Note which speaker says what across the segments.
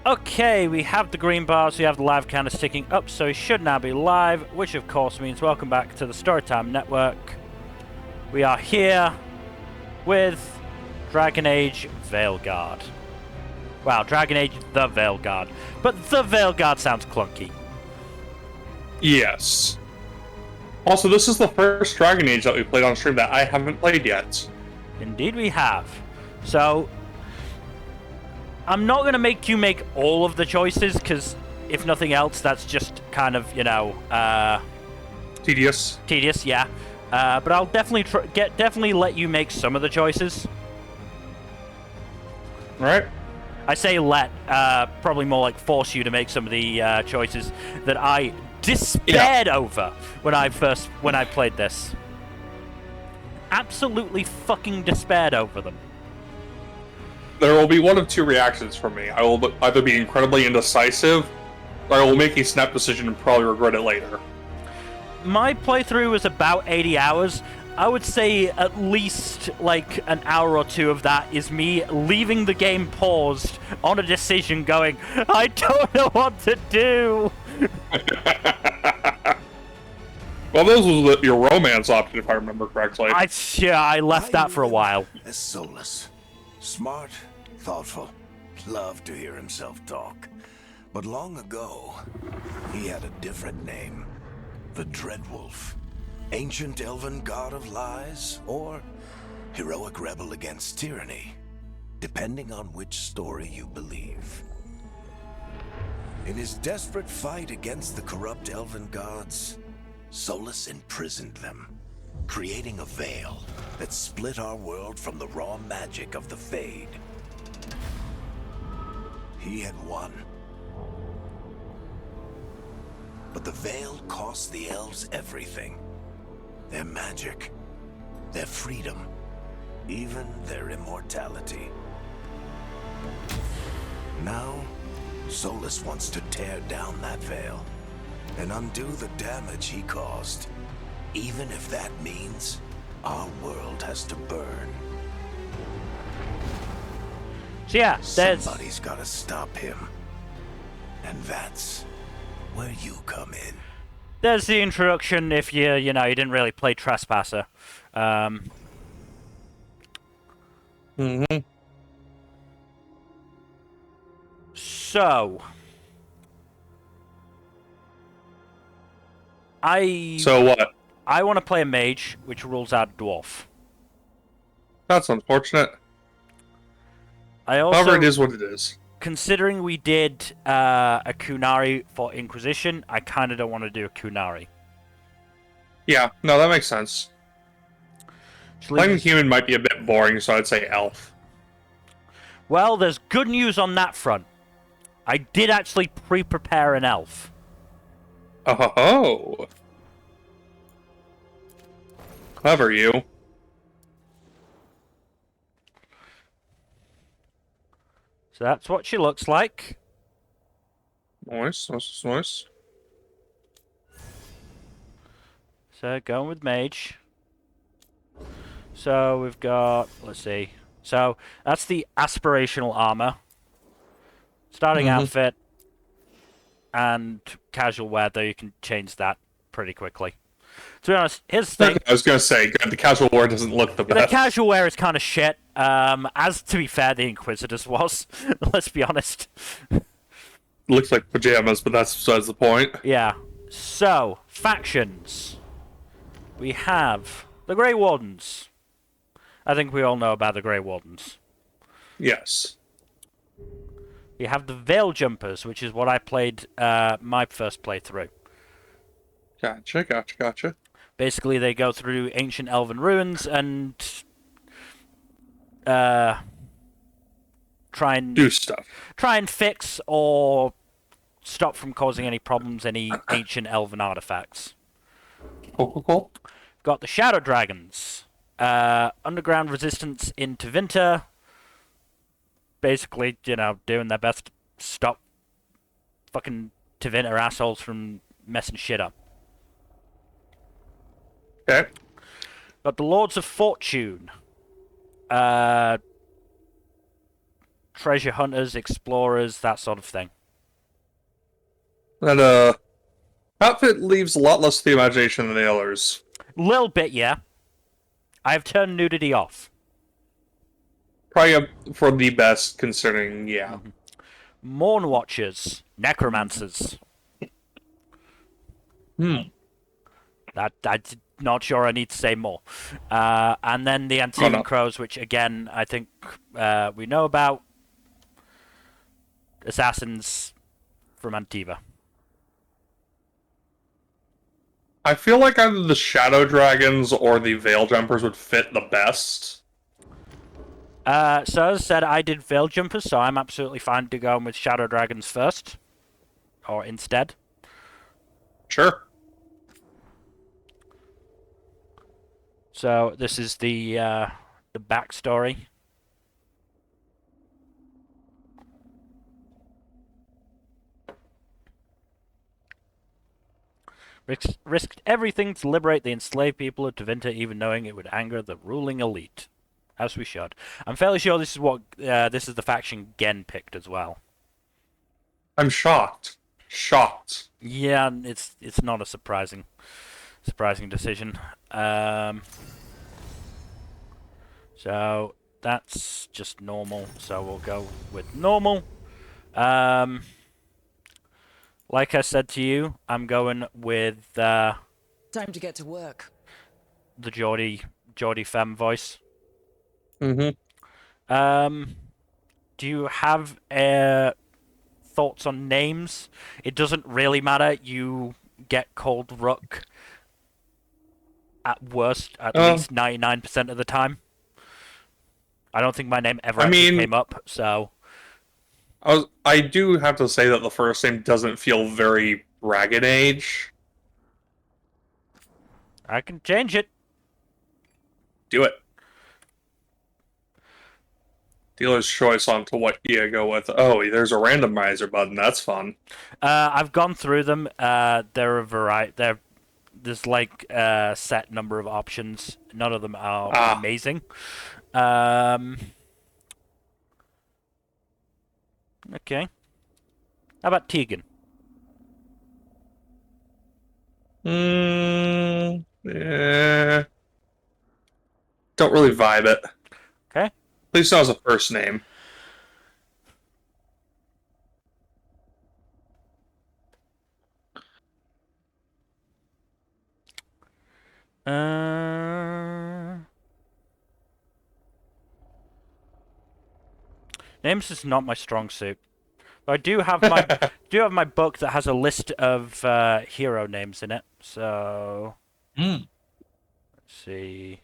Speaker 1: Okay, we have the green bars, we have the live counter sticking up, so we should now be live, which of course means welcome back to the Storytime Network. We are here with Dragon Age Veilguard. Wow, Dragon Age the Veilguard. But the Veilguard sounds clunky.
Speaker 2: Yes. Also, this is the first Dragon Age that we played on stream that I haven't played yet.
Speaker 1: Indeed we have. So, I'm not going to make you make all of the choices, because if nothing else, that's just kind of,
Speaker 2: Tedious.
Speaker 1: tedious, yeah. But I'll definitely definitely let you make some of the choices.
Speaker 2: Right?
Speaker 1: I say let, probably more like force you to make some of the choices that I despaired over when I played this. Absolutely fucking despaired over them.
Speaker 2: There will be one of two reactions from me. I will either be incredibly indecisive, or I will make a snap decision and probably regret it later.
Speaker 1: My playthrough was about 80 hours. I would say at least like an hour or two of that is me leaving the game paused on a decision going, I don't know what to do.
Speaker 2: Well, those was your romance option, if I remember correctly.
Speaker 1: I left that for a while.
Speaker 3: As Solus. Smart, thoughtful, loved to hear himself talk. But long ago, he had a different name. The Dreadwolf. Ancient Elven God of Lies, or heroic rebel against tyranny, depending on which story you believe. In his desperate fight against the corrupt Elven Gods, Solus imprisoned them, creating a veil that split our world from the raw magic of the Fade. He had won. But the veil cost the elves everything. Their magic, their freedom, even their immortality. Now, Solus wants to tear down that veil and undo the damage he caused, even if that means our world has to burn.
Speaker 1: So yeah,
Speaker 3: Somebody's gotta stop him. And that's where you come in.
Speaker 1: there's the introduction if you didn't really play Trespasser. So
Speaker 2: So what?
Speaker 1: I want to play a mage, which rules out a dwarf.
Speaker 2: That's unfortunate. However, it is what it is.
Speaker 1: Considering we did a Kunari for Inquisition, I kind of don't want to do a Kunari.
Speaker 2: Yeah, no, that makes sense. Playing human might be a bit boring, so I'd say elf.
Speaker 1: Well, there's good news on that front. I did actually pre-prepare an elf.
Speaker 2: Oh. Clever, you.
Speaker 1: So that's what she looks like.
Speaker 2: Nice, nice, nice.
Speaker 1: So going with mage. So we've got, let's see. So that's the aspirational armor. Starting outfit. And casual wear, though you can change that pretty quickly. To be honest, here's the thing.
Speaker 2: I was going to say, the casual wear doesn't look the best.
Speaker 1: The casual wear is kind of shit. As to be fair, the Inquisitors was. Let's be honest.
Speaker 2: Looks like pajamas, but that's besides the point.
Speaker 1: Yeah. So, factions. We have the Grey Wardens. I think we all know about the Grey Wardens.
Speaker 2: Yes.
Speaker 1: We have the Veil Jumpers, which is what I played my first playthrough.
Speaker 2: Gotcha.
Speaker 1: Basically, they go through ancient elven ruins and try and
Speaker 2: do stuff.
Speaker 1: Try and fix or stop from causing any problems, any ancient elven artifacts.
Speaker 2: Cool.
Speaker 1: Got the Shadow Dragons. Underground resistance into Winter. Basically, doing their best to stop fucking Tevinter assholes from messing shit up.
Speaker 2: Okay.
Speaker 1: Got the Lords of Fortune. treasure hunters, explorers, that sort of thing.
Speaker 2: That outfit leaves a lot less to the imagination than the others.
Speaker 1: Little bit, yeah. I've turned nudity off.
Speaker 2: Probably for the best, considering, yeah.
Speaker 1: Morn Watchers, Necromancers. I'm not sure I need to say more. And then the Antivan Crows, which again, I think we know about. Assassins from Antiva.
Speaker 2: I feel like either the Shadow Dragons or the Veil Jumpers would fit the best.
Speaker 1: So as I said, I did Veil Jumpers, so I'm absolutely fine to go with Shadow Dragons first. Or instead.
Speaker 2: Sure.
Speaker 1: So this is the backstory. Risked everything to liberate the enslaved people of Tevinter, even knowing it would anger the ruling elite. As we should. I'm fairly sure this is what this is the faction Gen picked as well.
Speaker 2: I'm shocked. Shocked.
Speaker 1: Yeah, it's not a surprising decision. So that's just normal. So we'll go with normal. Like I said to you, I'm going with
Speaker 4: time to get to work.
Speaker 1: The Geordie Femme voice.
Speaker 2: Mm-hmm.
Speaker 1: Do you have thoughts on names? It doesn't really matter. You get called Rook at worst at least 99% of the time. I don't think my name ever actually came up, so...
Speaker 2: I do have to say that the first name doesn't feel very Dragon Age.
Speaker 1: I can change it.
Speaker 2: Do it. Dealer's choice on to what you go with. Oh, there's a randomizer button. That's fun.
Speaker 1: I've gone through them. There are a variety. There's like a set number of options. None of them are amazing. Okay. How about Tegan?
Speaker 2: Yeah. Don't really vibe it.
Speaker 1: Okay.
Speaker 2: At least not as a first name.
Speaker 1: Names is not my strong suit. But I do have my book that has a list of hero names in it. So let's see.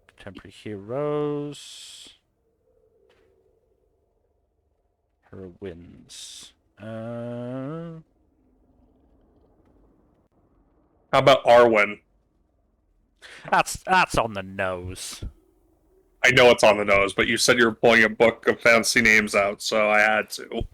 Speaker 1: Contemporary heroes. Heroines.
Speaker 2: How about Arwen?
Speaker 1: That's on the nose.
Speaker 2: I know it's on the nose, but you said you were pulling a book of fancy names out, so I had to.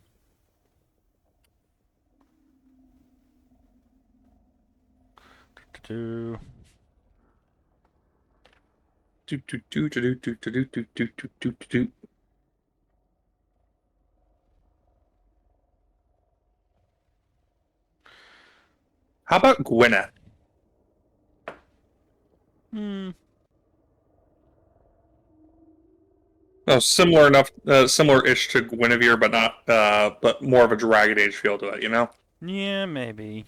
Speaker 2: How about Gwyneth? No, similar enough, similar-ish to Guinevere, but not, but more of a Dragon Age feel to it, you know?
Speaker 1: Yeah, maybe.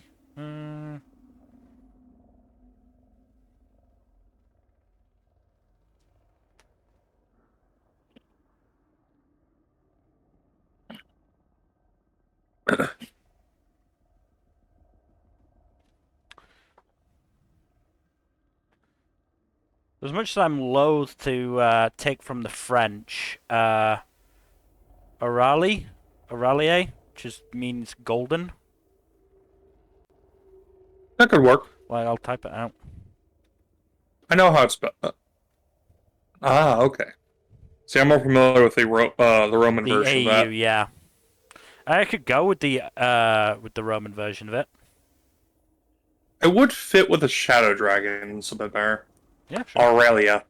Speaker 1: As much as I'm loath to take from the French, Auralie, which means golden.
Speaker 2: That could work.
Speaker 1: Well, I'll type it out.
Speaker 2: I know how it's spelled. Okay. See, I'm more familiar with the Roman version
Speaker 1: AU,
Speaker 2: of that.
Speaker 1: yeah. I could go with the Roman version of it.
Speaker 2: It would fit with the Shadow Dragons a bit better.
Speaker 1: Yeah, sure.
Speaker 2: Aurelia.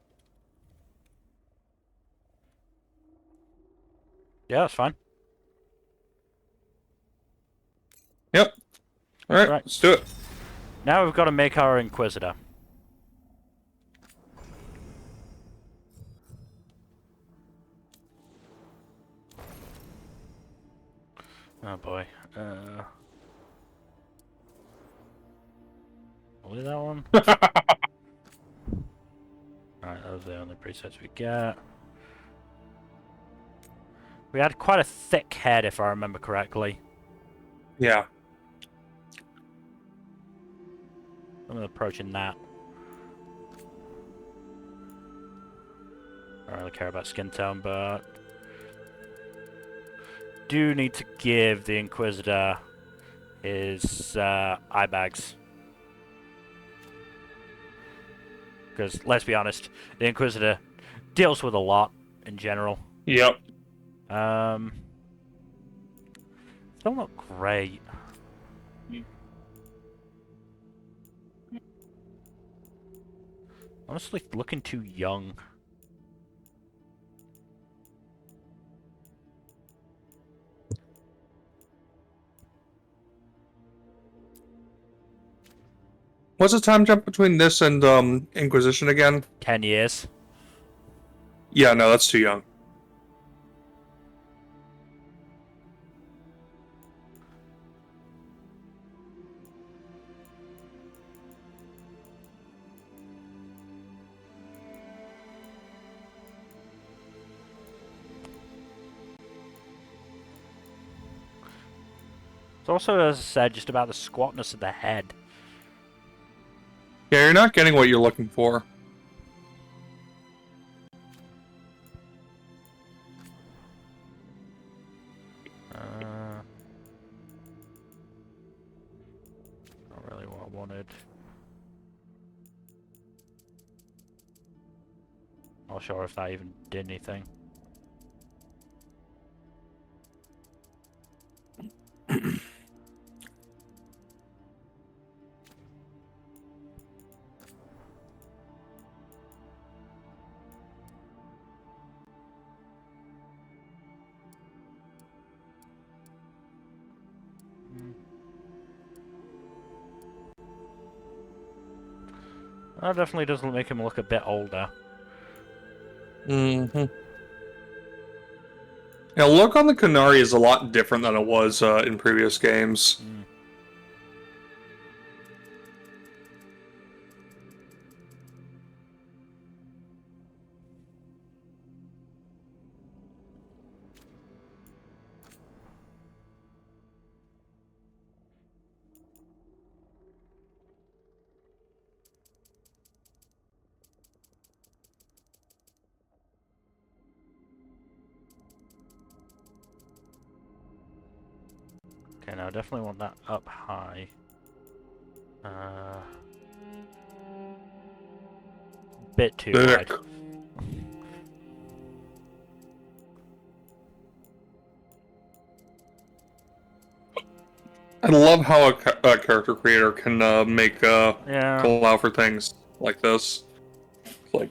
Speaker 1: Yeah, that's fine.
Speaker 2: Yep. Alright,
Speaker 1: Right.
Speaker 2: let's do it.
Speaker 1: Now we've got to make our Inquisitor. Oh boy. Only that one? Alright, those are the only presets we get. We had quite a thick head, if I remember correctly.
Speaker 2: Yeah.
Speaker 1: I'm approaching that. I don't really care about skin tone, but do need to give the Inquisitor his eye bags. Because, let's be honest, the Inquisitor deals with a lot in general.
Speaker 2: Yep.
Speaker 1: Still not great. Honestly, looking too young.
Speaker 2: What's the time jump between this and Inquisition again?
Speaker 1: 10 years.
Speaker 2: Yeah, no, that's too young.
Speaker 1: It's also, as I said, just about the squatness of the head.
Speaker 2: Yeah, you're not getting what you're looking for.
Speaker 1: Not really what I wanted. Not sure if that even did anything. That definitely doesn't make him look a bit older.
Speaker 2: Mm-hmm. Now, look on the Qunari is a lot different than it was in previous games.
Speaker 1: Okay, now I definitely want that up high. Bit too wide.
Speaker 2: I love how a character creator can make
Speaker 1: Yeah.
Speaker 2: allow for things like this. Like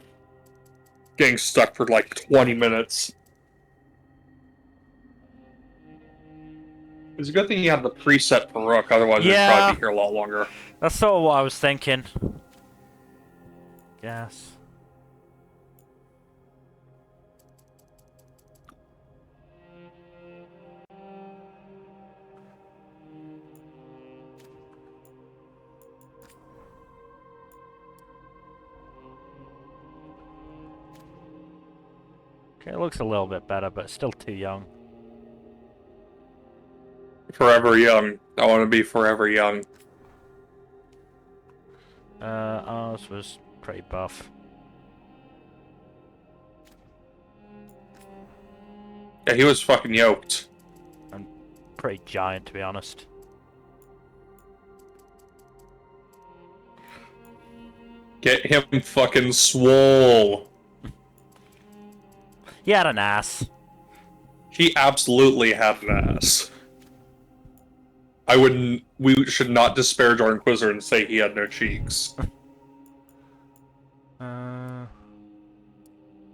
Speaker 2: getting stuck for like 20 minutes. It's a good thing you have the preset for Rook, otherwise we'd probably be here a lot longer.
Speaker 1: That's sort of what I was thinking. Yes. Okay, it looks a little bit better, but still too young.
Speaker 2: Forever young. I want to be forever young.
Speaker 1: Ours was pretty buff.
Speaker 2: Yeah, he was fucking yoked.
Speaker 1: And pretty giant, to be honest.
Speaker 2: Get him fucking swole.
Speaker 1: He had an ass.
Speaker 2: He absolutely had an ass. I wouldn't. We should not disparage our Inquisitor and say he had no cheeks.
Speaker 1: I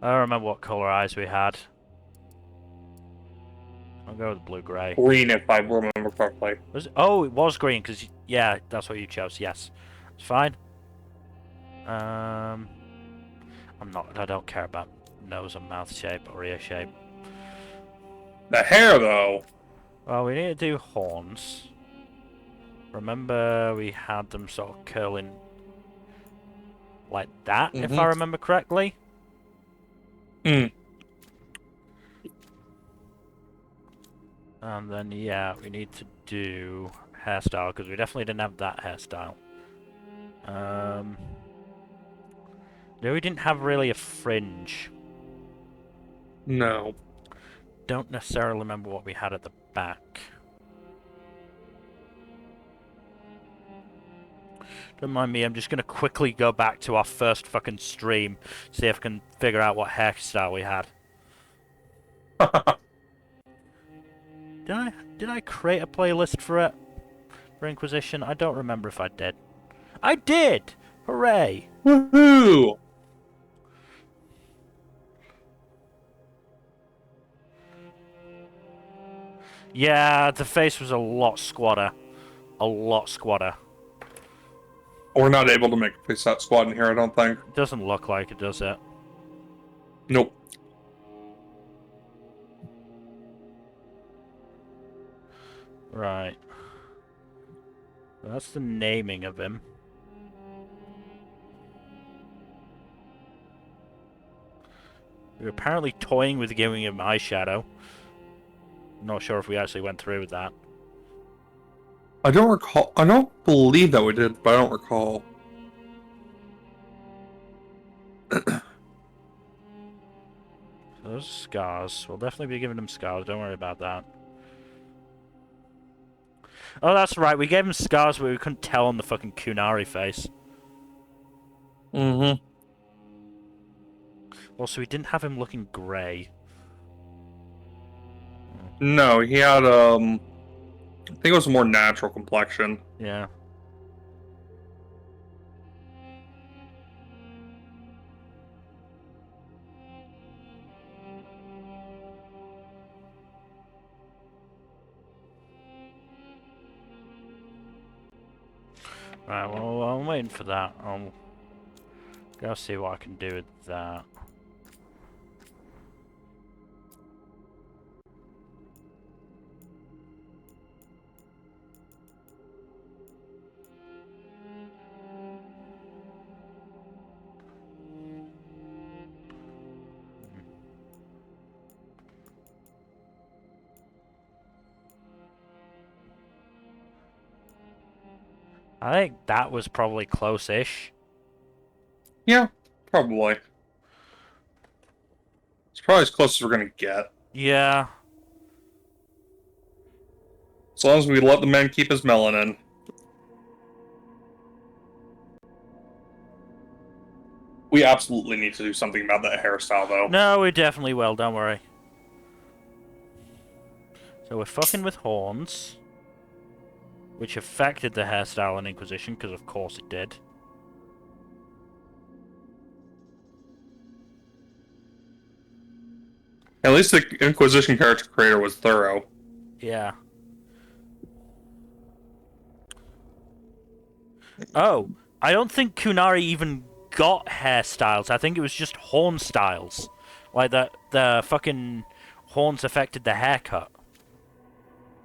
Speaker 1: don't remember what color eyes we had. I'll go with blue-grey.
Speaker 2: Green, if I remember correctly.
Speaker 1: Was it? Oh, it was green, because, yeah, that's what you chose, yes. It's fine. I don't care about nose and mouth shape or ear shape.
Speaker 2: The hair, though.
Speaker 1: Well, we need to do horns. Remember, we had them sort of curling like that, if I remember correctly.
Speaker 2: Mm.
Speaker 1: And then, yeah, we need to do hairstyle, because we definitely didn't have that hairstyle. No, we didn't have really a fringe.
Speaker 2: No.
Speaker 1: Don't necessarily remember what we had at the back. Don't mind me, I'm just gonna quickly go back to our first fucking stream, see if I can figure out what hairstyle we had. Did I create a playlist for it? For Inquisition? I don't remember if I did. I did! Hooray!
Speaker 2: Woohoo!
Speaker 1: Yeah, the face was a lot squatter. A lot squatter.
Speaker 2: We're not able to make a face that squad in here, I don't think.
Speaker 1: It doesn't look like it, does it?
Speaker 2: Nope.
Speaker 1: Right. That's the naming of him. We were apparently toying with giving him eyeshadow. Not sure if we actually went through with that.
Speaker 2: I don't recall. I don't believe that we did, but I don't recall.
Speaker 1: Those are scars. We'll definitely be giving him scars. Don't worry about that. Oh, that's right. We gave him scars, but we couldn't tell on the fucking Kunari face.
Speaker 2: Mm-hmm.
Speaker 1: Also, we didn't have him looking grey.
Speaker 2: No, he had, I think it was a more natural complexion.
Speaker 1: Yeah. Right, well, I'm waiting for that. I'll go see what I can do with that. I think that was probably close-ish.
Speaker 2: Yeah, probably. It's probably as close as we're gonna get.
Speaker 1: Yeah.
Speaker 2: As long as we let the man keep his melanin. We absolutely need to do something about that hairstyle, though.
Speaker 1: No, we definitely will, don't worry. So we're fucking with horns. Which affected the hairstyle in Inquisition, because of course it did.
Speaker 2: At least the Inquisition character creator was thorough.
Speaker 1: Yeah. Oh, I don't think Kunari even got hairstyles. I think it was just horn styles. Like the fucking horns affected the haircut.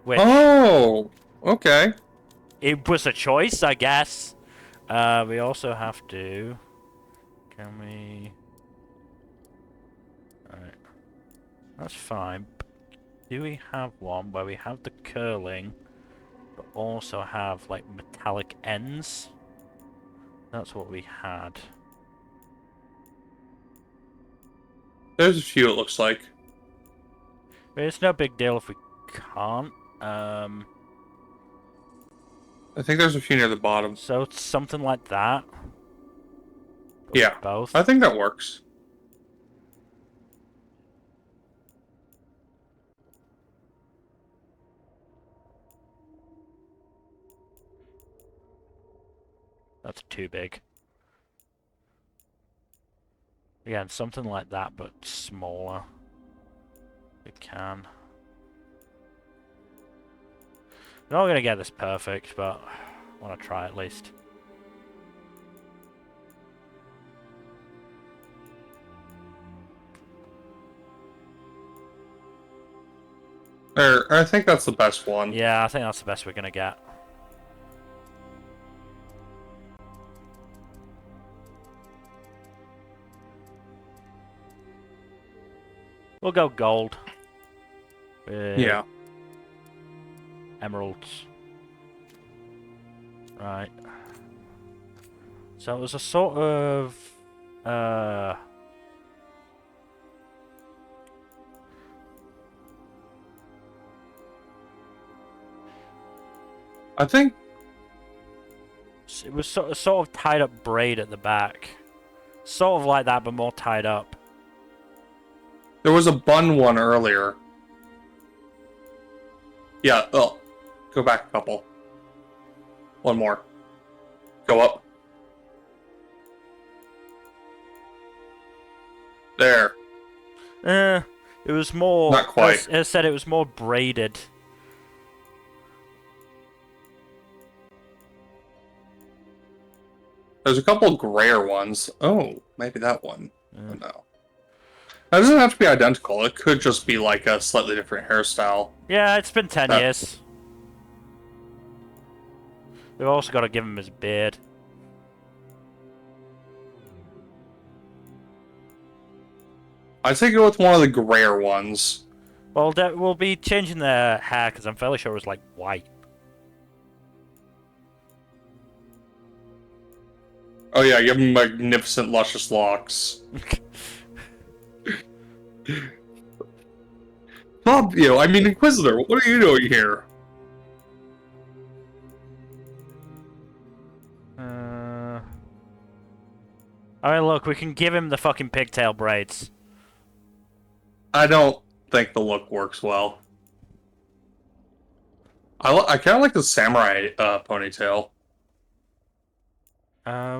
Speaker 1: Which
Speaker 2: Oh, okay.
Speaker 1: it was a choice, I guess. We also have to. Can we? Alright. That's fine. Do we have one where we have the curling, but also have like metallic ends? That's what we had.
Speaker 2: There's a few, it looks like.
Speaker 1: But it's no big deal if we can't.
Speaker 2: I think there's a few near the bottom.
Speaker 1: So it's something like that.
Speaker 2: Yeah,
Speaker 1: Both.
Speaker 2: I think that works.
Speaker 1: That's too big. Again, something like that, but smaller. We can. We're not gonna get this perfect, but I want to try at least.
Speaker 2: I think that's the best one.
Speaker 1: Yeah, I think that's the best we're gonna get. We'll go gold.
Speaker 2: Yeah.
Speaker 1: Emeralds. Right. So it was a sort of...
Speaker 2: I think
Speaker 1: it was sort of tied up braid at the back. Sort of like that, but more tied up.
Speaker 2: there was a bun one earlier. Yeah, oh. Go back a couple. One more. Go up. There.
Speaker 1: It was more...
Speaker 2: Not quite.
Speaker 1: I said it was more braided.
Speaker 2: There's a couple grayer ones. Oh, maybe that one.
Speaker 1: Yeah.
Speaker 2: Oh, no. That doesn't have to be identical. It could just be like a slightly different hairstyle.
Speaker 1: Yeah, it's been 10 years. We've also got to give him his beard.
Speaker 2: I'd say go with one of the grayer ones.
Speaker 1: Well, we'll be changing the hair because I'm fairly sure it was like white.
Speaker 2: Oh yeah, give him magnificent, luscious locks. Bob, I mean, Inquisitor, what are you doing here?
Speaker 1: I mean, look, we can give him the fucking pigtail braids.
Speaker 2: I don't think the look works well. I kind of like the samurai ponytail.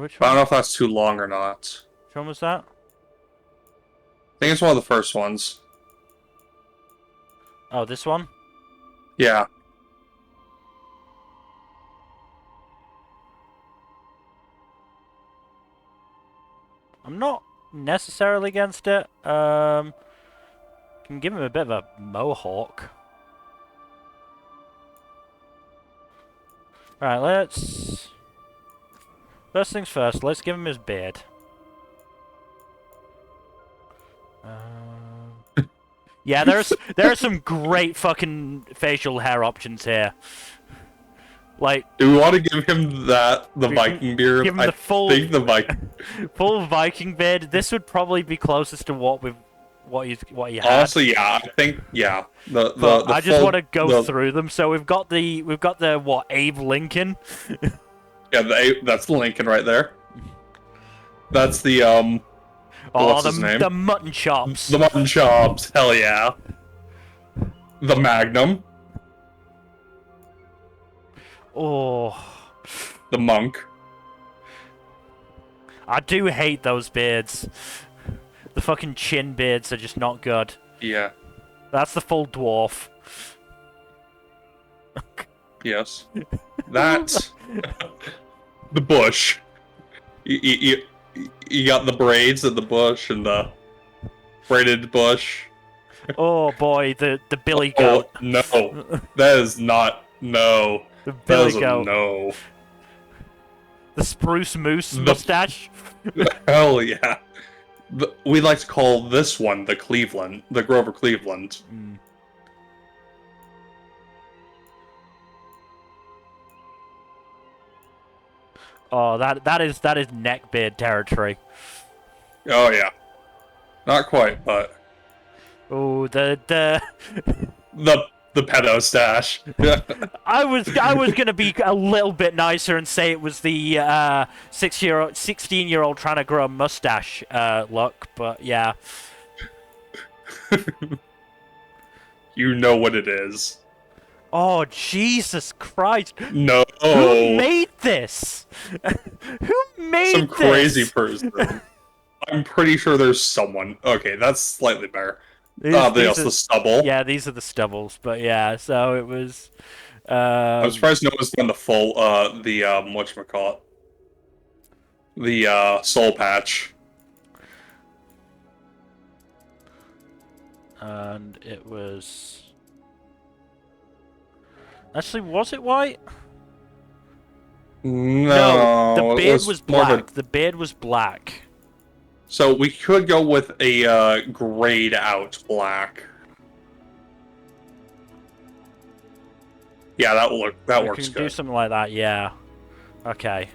Speaker 1: Which
Speaker 2: But I
Speaker 1: one?
Speaker 2: don't know if that's too long or not.
Speaker 1: Which one was that?
Speaker 2: I think it's one of the first ones.
Speaker 1: Oh, this one?
Speaker 2: Yeah.
Speaker 1: I'm not necessarily against it. Can give him a bit of a mohawk. Alright, let's... First things first, let's give him his beard. Yeah, there are some great fucking facial hair options here. Like,
Speaker 2: Do we want to give him the Viking beard?
Speaker 1: give him the full-
Speaker 2: I think the Viking.
Speaker 1: full Viking beard. This would probably be closest to what he had.
Speaker 2: Honestly, yeah, I think yeah.
Speaker 1: But I just
Speaker 2: full-
Speaker 1: want to go through them. So we've got the what, Abe Lincoln.
Speaker 2: Yeah, that's Lincoln right there. That's the
Speaker 1: Oh,
Speaker 2: what's his name?
Speaker 1: the mutton chops.
Speaker 2: The mutton chops. Hell yeah. The Magnum.
Speaker 1: Oh,
Speaker 2: The monk.
Speaker 1: I do hate those beards. The fucking chin beards are just not good.
Speaker 2: Yeah.
Speaker 1: That's the full dwarf.
Speaker 2: Yes. That. The bush. You got the braids and the bush and the braided bush.
Speaker 1: Oh boy, the Billy
Speaker 2: Oh
Speaker 1: Goat.
Speaker 2: no, that is not no.
Speaker 1: The
Speaker 2: That
Speaker 1: Billy
Speaker 2: is a
Speaker 1: Goat.
Speaker 2: no.
Speaker 1: The Spruce Moose mustache.
Speaker 2: Hell yeah. We like to call this one the Grover Cleveland.
Speaker 1: Mm. Oh, that is neckbeard territory.
Speaker 2: Oh yeah. Not quite, but
Speaker 1: Oh,
Speaker 2: the pedo stash.
Speaker 1: I was gonna be a little bit nicer and say it was the 16-year-old trying to grow a mustache look, but yeah.
Speaker 2: You know what it is.
Speaker 1: Oh, Jesus Christ!
Speaker 2: No.
Speaker 1: Who made this? Who made
Speaker 2: Some
Speaker 1: this?
Speaker 2: crazy person. I'm pretty sure there's someone. Okay, that's slightly better.
Speaker 1: These
Speaker 2: The
Speaker 1: are-
Speaker 2: stubble.
Speaker 1: Yeah, these are the stubbles, but yeah, so it was...
Speaker 2: I'm surprised no one's done the full, whatchamacallit? The, soul patch.
Speaker 1: And it was... Actually, was it white?
Speaker 2: No,
Speaker 1: the
Speaker 2: it
Speaker 1: beard was
Speaker 2: more of
Speaker 1: black. The beard was black.
Speaker 2: So we could go with a, grayed out black. Yeah, that
Speaker 1: We
Speaker 2: works
Speaker 1: can
Speaker 2: good.
Speaker 1: do something like that, yeah. Okay.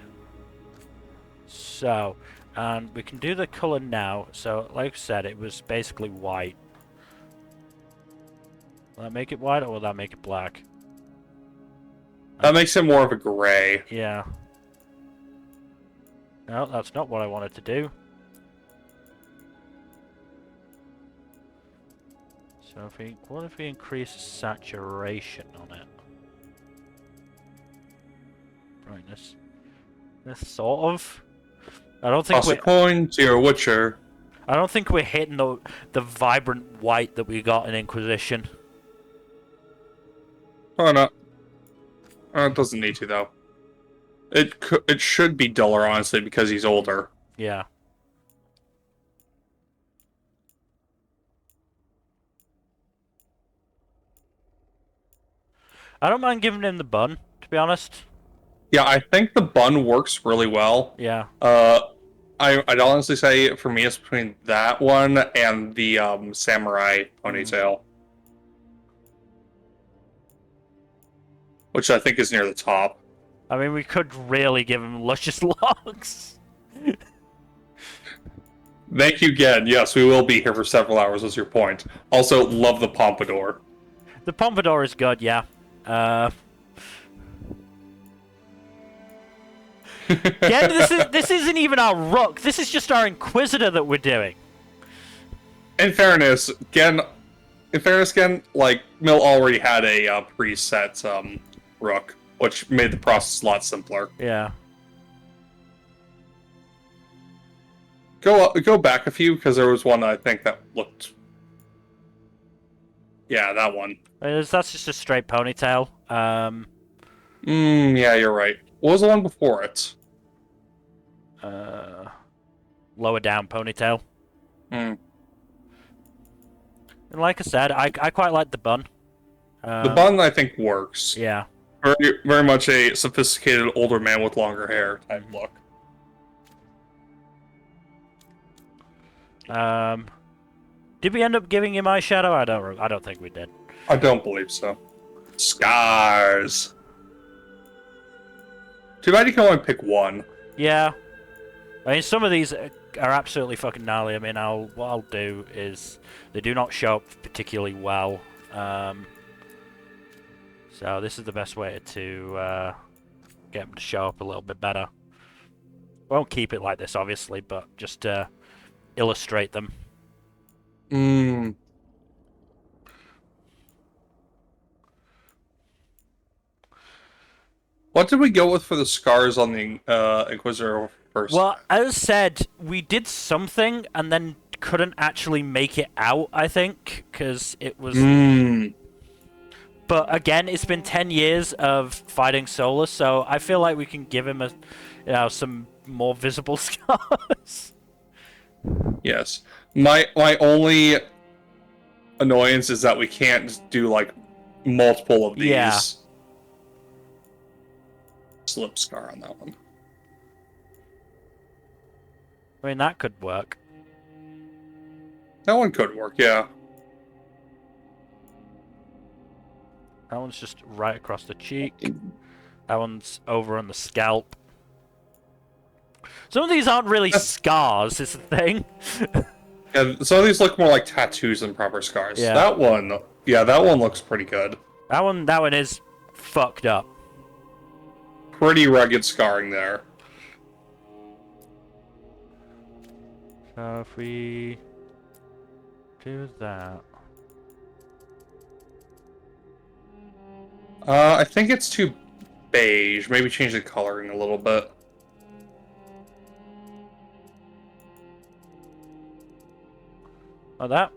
Speaker 1: So, and we can do the color now. So, like I said, it was basically white. Will that make it white, or will that make it black?
Speaker 2: That makes it more of a gray.
Speaker 1: Yeah. No, that's not what I wanted to do. So what if we increase saturation on it? Brightness. This sort of. I don't think
Speaker 2: Toss a coin to your Witcher.
Speaker 1: I don't think we're hitting the vibrant white that we got in Inquisition.
Speaker 2: Oh no. It doesn't need to though. It should be duller, honestly, because he's older.
Speaker 1: Yeah. I don't mind giving him the bun, to be honest.
Speaker 2: Yeah, I think the bun works really well.
Speaker 1: Yeah.
Speaker 2: I'd honestly say for me it's between that one and the samurai ponytail. Which I think is near the top.
Speaker 1: I mean, we could really give him luscious locks.
Speaker 2: Thank you again. Yes, we will be here for several hours, was your point. Also, love the pompadour.
Speaker 1: The pompadour is good, yeah. Again, this isn't even our Rook. This is just our Inquisitor that we're doing.
Speaker 2: In fairness, Gen, like, Mill already had a preset Rook, which made the process a lot simpler.
Speaker 1: Yeah.
Speaker 2: Go back a few, because there was one I think that looked... Yeah, that one.
Speaker 1: That's just a straight ponytail.
Speaker 2: Yeah, you're right. What was the one before it?
Speaker 1: Lower down ponytail.
Speaker 2: Hmm.
Speaker 1: And like I said, I quite like the bun.
Speaker 2: The bun, I think, works.
Speaker 1: Yeah.
Speaker 2: Very, very much a sophisticated older man with longer hair type look.
Speaker 1: Did we end up giving him eyeshadow? I don't think we did.
Speaker 2: I don't believe so. Scars. Too bad you can only pick one.
Speaker 1: Yeah. I mean, some of these are absolutely fucking gnarly. I mean, what I'll do is they do not show up particularly well. So this is the best way to get them to show up a little bit better. Won't keep it like this, obviously, but just illustrate them.
Speaker 2: What did we go with for the scars on the Inquisitor first?
Speaker 1: Well, as said, we did something and then couldn't actually make it out, I think, because it was... But again, it's been 10 years of fighting Solus, so I feel like we can give him some more visible scars.
Speaker 2: Yes. My only annoyance is that we can't do, like, multiple of these.
Speaker 1: Yeah.
Speaker 2: Slip scar on that one.
Speaker 1: I mean, that could work.
Speaker 2: That one could work, yeah.
Speaker 1: That one's just right across the cheek. That one's over on the scalp. Some of these aren't really scars, is the thing.
Speaker 2: Yeah, some of these look more like tattoos than proper scars.
Speaker 1: Yeah.
Speaker 2: That one looks pretty good.
Speaker 1: That one is fucked up.
Speaker 2: Pretty rugged scarring there.
Speaker 1: So if we do that...
Speaker 2: I think it's too beige. Maybe change the coloring a little bit.
Speaker 1: Like that?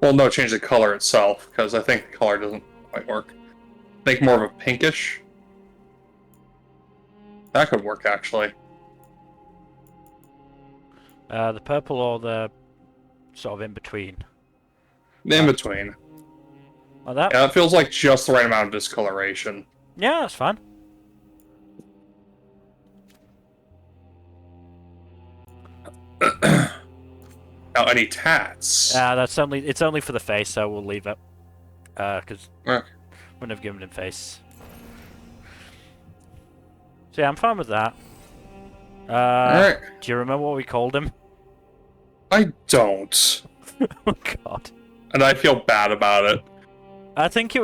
Speaker 2: Well, no, change the color itself, because I think the color doesn't quite work. Make more of a pinkish. That could work, actually.
Speaker 1: The purple or the sort of in between?
Speaker 2: In between.
Speaker 1: Like that?
Speaker 2: Yeah, it feels like just the right amount of discoloration.
Speaker 1: Yeah, that's fine.
Speaker 2: Now, any tats?
Speaker 1: It's only for the face, so we'll leave it. Because
Speaker 2: Okay.
Speaker 1: wouldn't have given him face. So yeah, I'm fine with that.
Speaker 2: Alright.
Speaker 1: Do you remember what we called him?
Speaker 2: I don't.
Speaker 1: Oh god.
Speaker 2: And I feel bad about it.
Speaker 1: I think it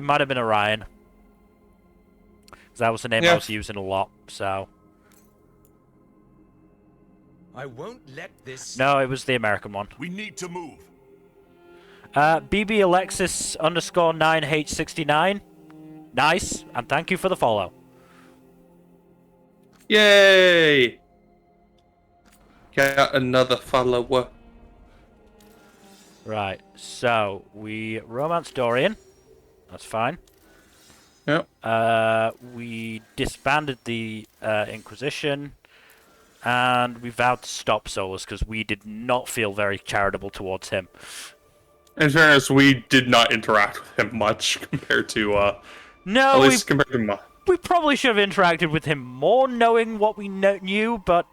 Speaker 1: might have been Orion. Because that was the name I was using a lot, so...
Speaker 5: I won't let this...
Speaker 1: No, it was the American one.
Speaker 3: We need to move.
Speaker 1: BB Alexis _9H69. Nice, and thank you for the follow.
Speaker 2: Yay! Got another follower.
Speaker 1: Right, so we romance Dorian. That's fine.
Speaker 2: Yep.
Speaker 1: We disbanded the Inquisition, and we vowed to stop Solus because we did not feel very charitable towards him.
Speaker 2: In fairness, we did not interact with him much compared to,
Speaker 1: No,
Speaker 2: at least compared to
Speaker 1: we probably should have interacted with him more, knowing what we knew, but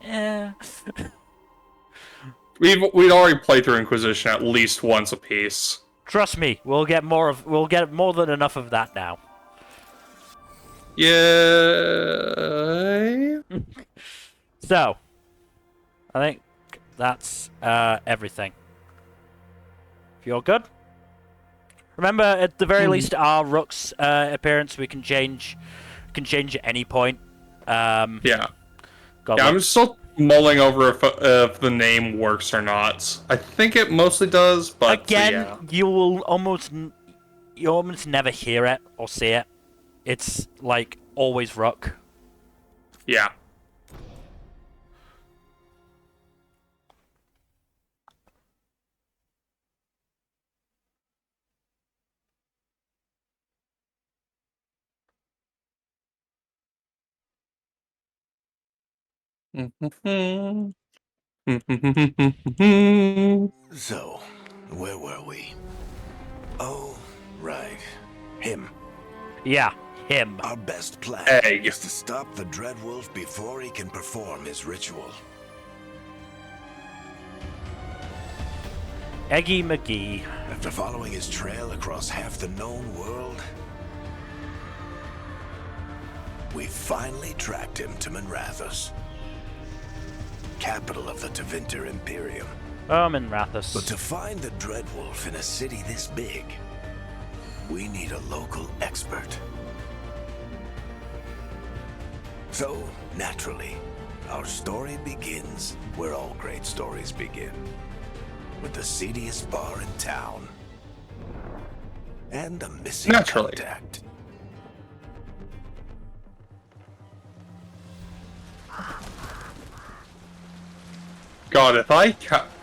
Speaker 2: We'd already played through Inquisition at least once apiece.
Speaker 1: Trust me, we'll get more than enough of that now.
Speaker 2: Yay!
Speaker 1: So, I think that's everything. If you're good. Remember, at the very least, our Rook's appearance we can change at any point.
Speaker 2: Yeah. I'm still mulling over if the name works or not. I think it mostly does, but
Speaker 1: again,
Speaker 2: yeah.
Speaker 1: you almost never hear it or see it. It's like always Rook.
Speaker 2: Yeah.
Speaker 3: So, where were we? Oh, right. Him.
Speaker 1: Yeah, him.
Speaker 3: Our best plan
Speaker 2: Egg.
Speaker 3: is to stop the Dreadwolf before he can perform his ritual.
Speaker 1: Eggy McGee.
Speaker 3: After following his trail across half the known world, we finally tracked him to Minrathous, capital of the Tevinter Imperium.
Speaker 1: Minrathous.
Speaker 3: But to find the Dreadwolf in a city this big, we need a local expert. So, naturally, our story begins where all great stories begin. With the seediest bar in town. And a missing contact.
Speaker 2: God, if I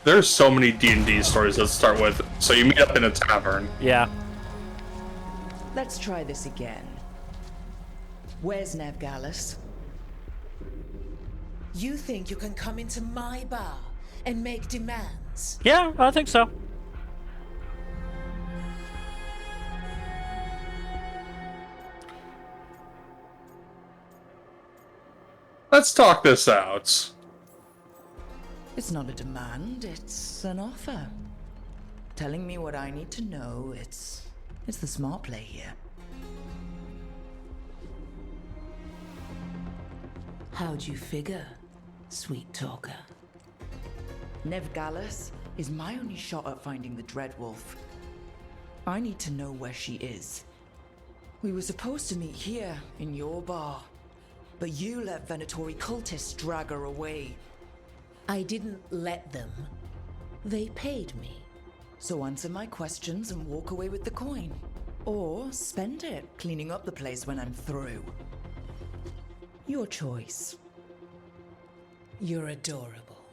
Speaker 2: there's so many D&D stories that start with, so you meet up in a tavern.
Speaker 1: Yeah.
Speaker 4: Let's try this again. Where's Nevgalis? You think you can come into my bar and make demands?
Speaker 1: Yeah, I think so.
Speaker 3: Let's talk this out.
Speaker 4: It's not a demand, it's an offer. Telling me what I need to know, it's the smart play here. How'd you figure, sweet talker? Nevgalis is my only shot at finding the Dreadwolf. I need to know where she is. We were supposed to meet here, in your bar. But you let Venatori cultists drag her away.
Speaker 6: I didn't let them. They paid me.
Speaker 4: So answer my questions and walk away with the coin. Or spend it cleaning up the place when I'm through.
Speaker 6: Your choice. You're adorable.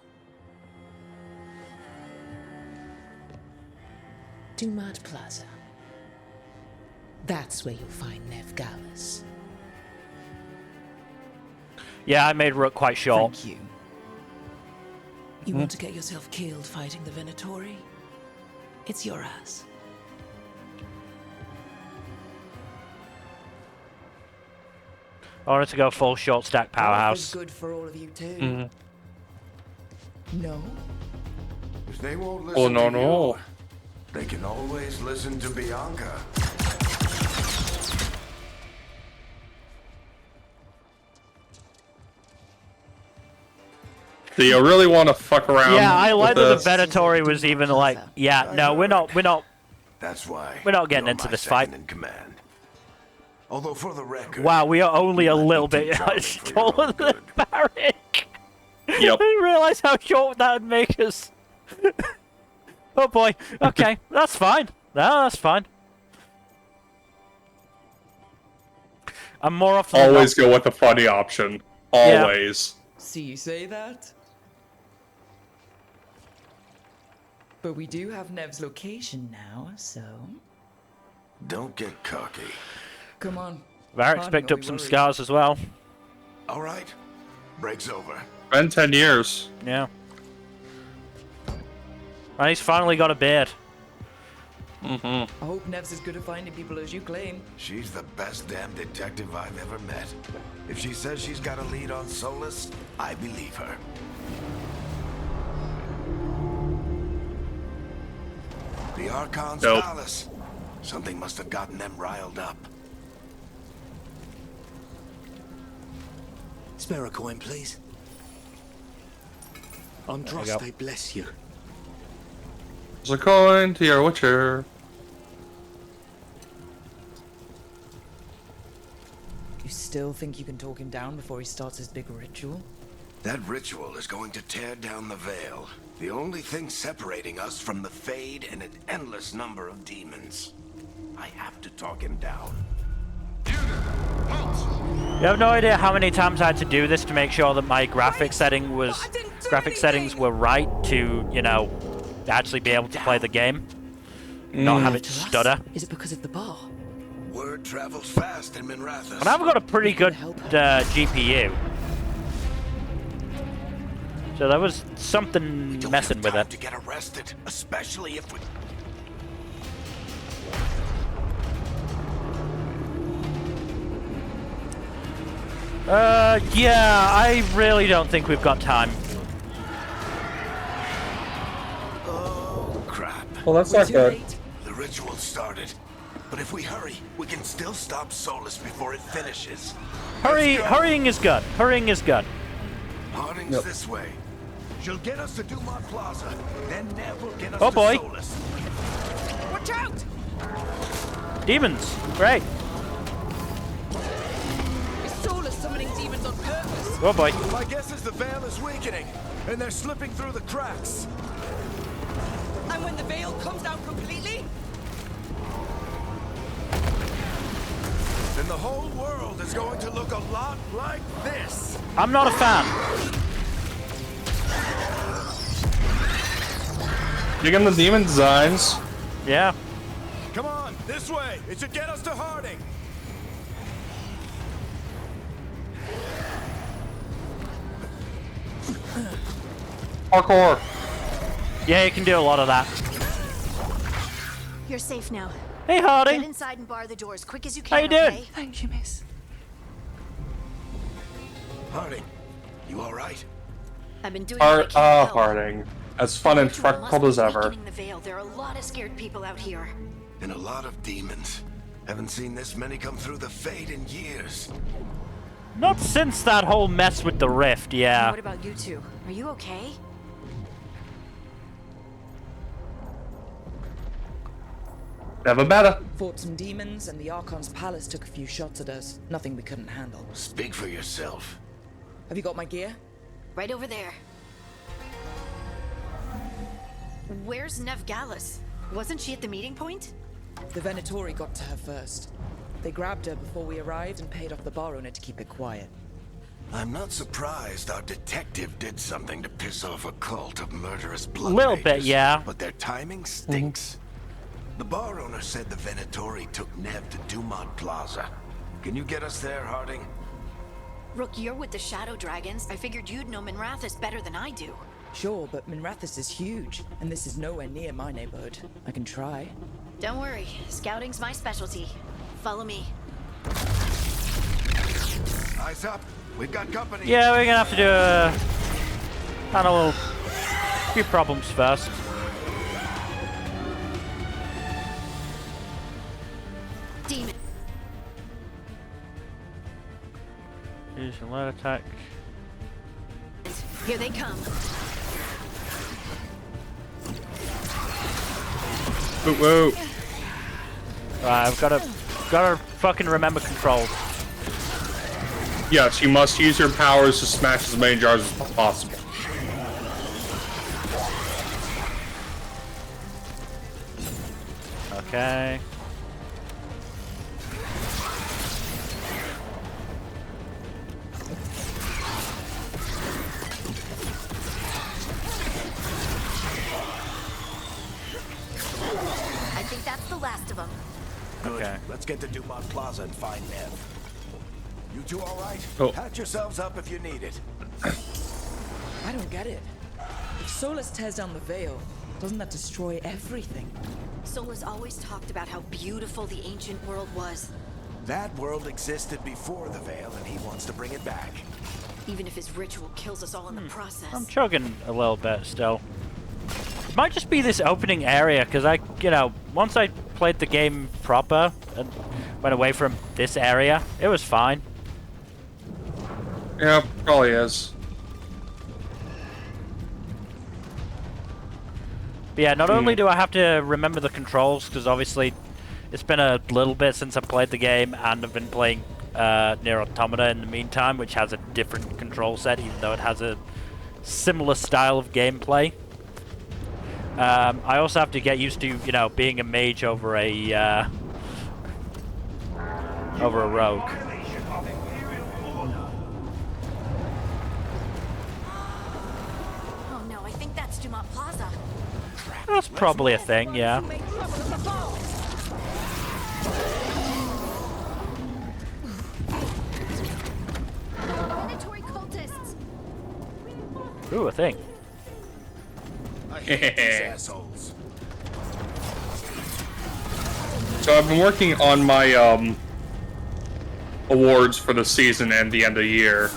Speaker 6: Dumad Plaza. That's where you'll find Nev Gallus.
Speaker 1: Yeah, I made Rook quite short.
Speaker 4: Thank you. You want to get yourself killed fighting the Venatori? It's your ass.
Speaker 1: I wanted to go full short stack
Speaker 4: Powerhouse.
Speaker 1: powerhouse.
Speaker 4: Good for all of you too. No.
Speaker 3: If they won't listen to you, they can always listen to Bianca.
Speaker 2: Do you really want to fuck around?
Speaker 1: Yeah, I like that
Speaker 2: with
Speaker 1: the Venatori was even like, yeah, no, we're not.
Speaker 3: That's why
Speaker 1: We're not getting
Speaker 3: you're
Speaker 1: into
Speaker 3: my
Speaker 1: this fight.
Speaker 3: second in command. Although for the record,
Speaker 1: Wow, we are only a
Speaker 3: you might
Speaker 1: little
Speaker 3: be too
Speaker 1: bit
Speaker 3: charming for your
Speaker 1: taller
Speaker 3: own
Speaker 1: than
Speaker 3: good.
Speaker 1: Barrick.
Speaker 2: Yep.
Speaker 1: I didn't realize how short that would make us. Oh boy. Okay, that's fine. No, that's fine. I'm more often than
Speaker 2: Always
Speaker 1: not-
Speaker 2: go with the funny option. Always.
Speaker 4: See you say that? But we do have Nev's location now, so...
Speaker 3: Don't get cocky.
Speaker 4: Come on.
Speaker 1: Barrick's
Speaker 4: Harding
Speaker 1: picked
Speaker 4: will
Speaker 1: up
Speaker 4: be
Speaker 1: some
Speaker 4: worried.
Speaker 1: scars as well.
Speaker 3: All right, break's over.
Speaker 2: Been 10 years.
Speaker 1: Yeah. And he's finally got a beard.
Speaker 4: I hope Nev's as good at finding people as you claim.
Speaker 3: She's the best damn detective I've ever met. If she says she's got a lead on Solus, I believe her. The Archon's
Speaker 2: Nope.
Speaker 3: palace. Something must have gotten them riled up.
Speaker 7: Spare a coin, please.
Speaker 1: you go.
Speaker 7: Andraste bless you.
Speaker 2: There's a coin to your witcher.
Speaker 4: You still think you can talk him down before he starts his big ritual?
Speaker 3: That ritual is going to tear down the veil. The only thing separating us from the Fade and an endless number of demons. I have to talk him down.
Speaker 1: You have no idea how many times I had to do this to make sure that my graphic settings were right to, you know, actually be able to play the game. Not have it
Speaker 4: To us?
Speaker 1: stutter.
Speaker 4: Is it because of the bar?
Speaker 3: Word travels fast in Minrathous.
Speaker 1: And I've got a pretty good GPU. So there was something
Speaker 3: Don't
Speaker 1: messing
Speaker 3: have
Speaker 1: with
Speaker 3: time
Speaker 1: it.
Speaker 3: to get arrested, especially if we...
Speaker 1: Yeah, I really don't think we've got time.
Speaker 3: Oh, crap.
Speaker 2: Well, that's
Speaker 4: We're
Speaker 2: not
Speaker 4: too
Speaker 2: good.
Speaker 4: late.
Speaker 3: The ritual started. But if we hurry, we can still stop Solus before it finishes.
Speaker 1: Hurrying is good. Hurrying is good.
Speaker 3: Harding's this way. She'll get us to Dumont Plaza. Then Nev will get us
Speaker 1: Oh,
Speaker 3: to
Speaker 1: boy.
Speaker 3: Solus.
Speaker 4: Watch out!
Speaker 1: Demons. Great.
Speaker 4: Is Solus summoning demons on purpose?
Speaker 1: Oh boy.
Speaker 3: My guess is the veil is weakening, and they're slipping through the cracks.
Speaker 4: And when the veil comes down completely?
Speaker 3: Then the whole world is going to look a lot like this.
Speaker 1: I'm not a fan.
Speaker 2: Digging the demon designs.
Speaker 1: Yeah.
Speaker 3: Come on, this way. It should get us to Harding.
Speaker 2: Parkour.
Speaker 1: Yeah, you can do a lot of that.
Speaker 8: You're safe now.
Speaker 1: Hey,
Speaker 8: Get
Speaker 1: Harding.
Speaker 8: inside and bar the doors quick as you
Speaker 1: How
Speaker 8: can.
Speaker 1: you doing?
Speaker 8: Okay?
Speaker 4: Thank you, miss.
Speaker 3: Harding, you all right?
Speaker 8: I've been doing what I can to help.
Speaker 2: Harding. As fun and
Speaker 8: Ritual must
Speaker 2: freckled
Speaker 8: be
Speaker 2: as ever.
Speaker 8: weakening the veil. There are a lot of scared people out here.
Speaker 3: And a lot of demons. Haven't seen this many come through the Fade in years.
Speaker 1: Not since that whole mess with the rift, yeah.
Speaker 8: What about you two? Are you okay?
Speaker 2: Never better.
Speaker 4: Fought some demons, and the Archon's palace took a few shots at us. Nothing we couldn't handle.
Speaker 3: Speak for yourself.
Speaker 4: Have you got my gear?
Speaker 8: Right over there. Where's Nev Gallus? Wasn't she at the meeting point?
Speaker 4: The Venatori got to her first. They grabbed her before we arrived and paid off the bar owner to keep it quiet.
Speaker 3: I'm not surprised our detective did something to piss off a cult of murderous blood
Speaker 1: Little bit,
Speaker 3: mages,
Speaker 1: yeah.
Speaker 3: But their timing stinks. The bar owner said the Venatori took Nev to Dumont Plaza. Can you get us there, Harding?
Speaker 8: Rook, you're with the Shadow Dragons. I figured you'd know Minrathous better than I do.
Speaker 4: Sure, but Minrathous is huge, and this is nowhere near my neighborhood. I can try.
Speaker 8: Don't worry, scouting's my specialty. Follow me.
Speaker 3: Eyes up. We've got company.
Speaker 1: Yeah, we're gonna have to do a few problems first.
Speaker 8: Demon.
Speaker 1: Use a light attack.
Speaker 8: Here they come.
Speaker 2: Whoa.
Speaker 1: Right, I've gotta fucking remember controls.
Speaker 2: Yes, you must use your powers to smash as many jars as possible.
Speaker 1: Okay.
Speaker 8: I think that's the last of them.
Speaker 3: Good.
Speaker 1: Okay.
Speaker 3: Let's get to Dumont Plaza and find Nev. You two all right?
Speaker 2: Oh.
Speaker 3: Patch yourselves up if you need it.
Speaker 4: I don't get it. If Solus tears down the Veil, doesn't that destroy everything?
Speaker 8: Solus always talked about how beautiful the ancient world was.
Speaker 3: That world existed before the Veil, and he wants to bring it back.
Speaker 8: Even if his ritual kills us all in the process.
Speaker 1: I'm chugging a little bit still. It might just be this opening area, because once I played the game proper and went away from this area, it was fine.
Speaker 2: Yeah, probably is.
Speaker 1: But yeah, not only do I have to remember the controls, because obviously it's been a little bit since I played the game, and I've been playing Nier Automata in the meantime, which has a different control set, even though it has a similar style of gameplay. I also have to get used to, being a mage over a rogue.
Speaker 8: Oh no, I think that's Dumont Plaza.
Speaker 1: That's probably a thing, yeah.
Speaker 8: Venatori cultists.
Speaker 1: Ooh, a thing.
Speaker 3: I hate these assholes.
Speaker 2: So I've been working on my awards for the season and the end of the year.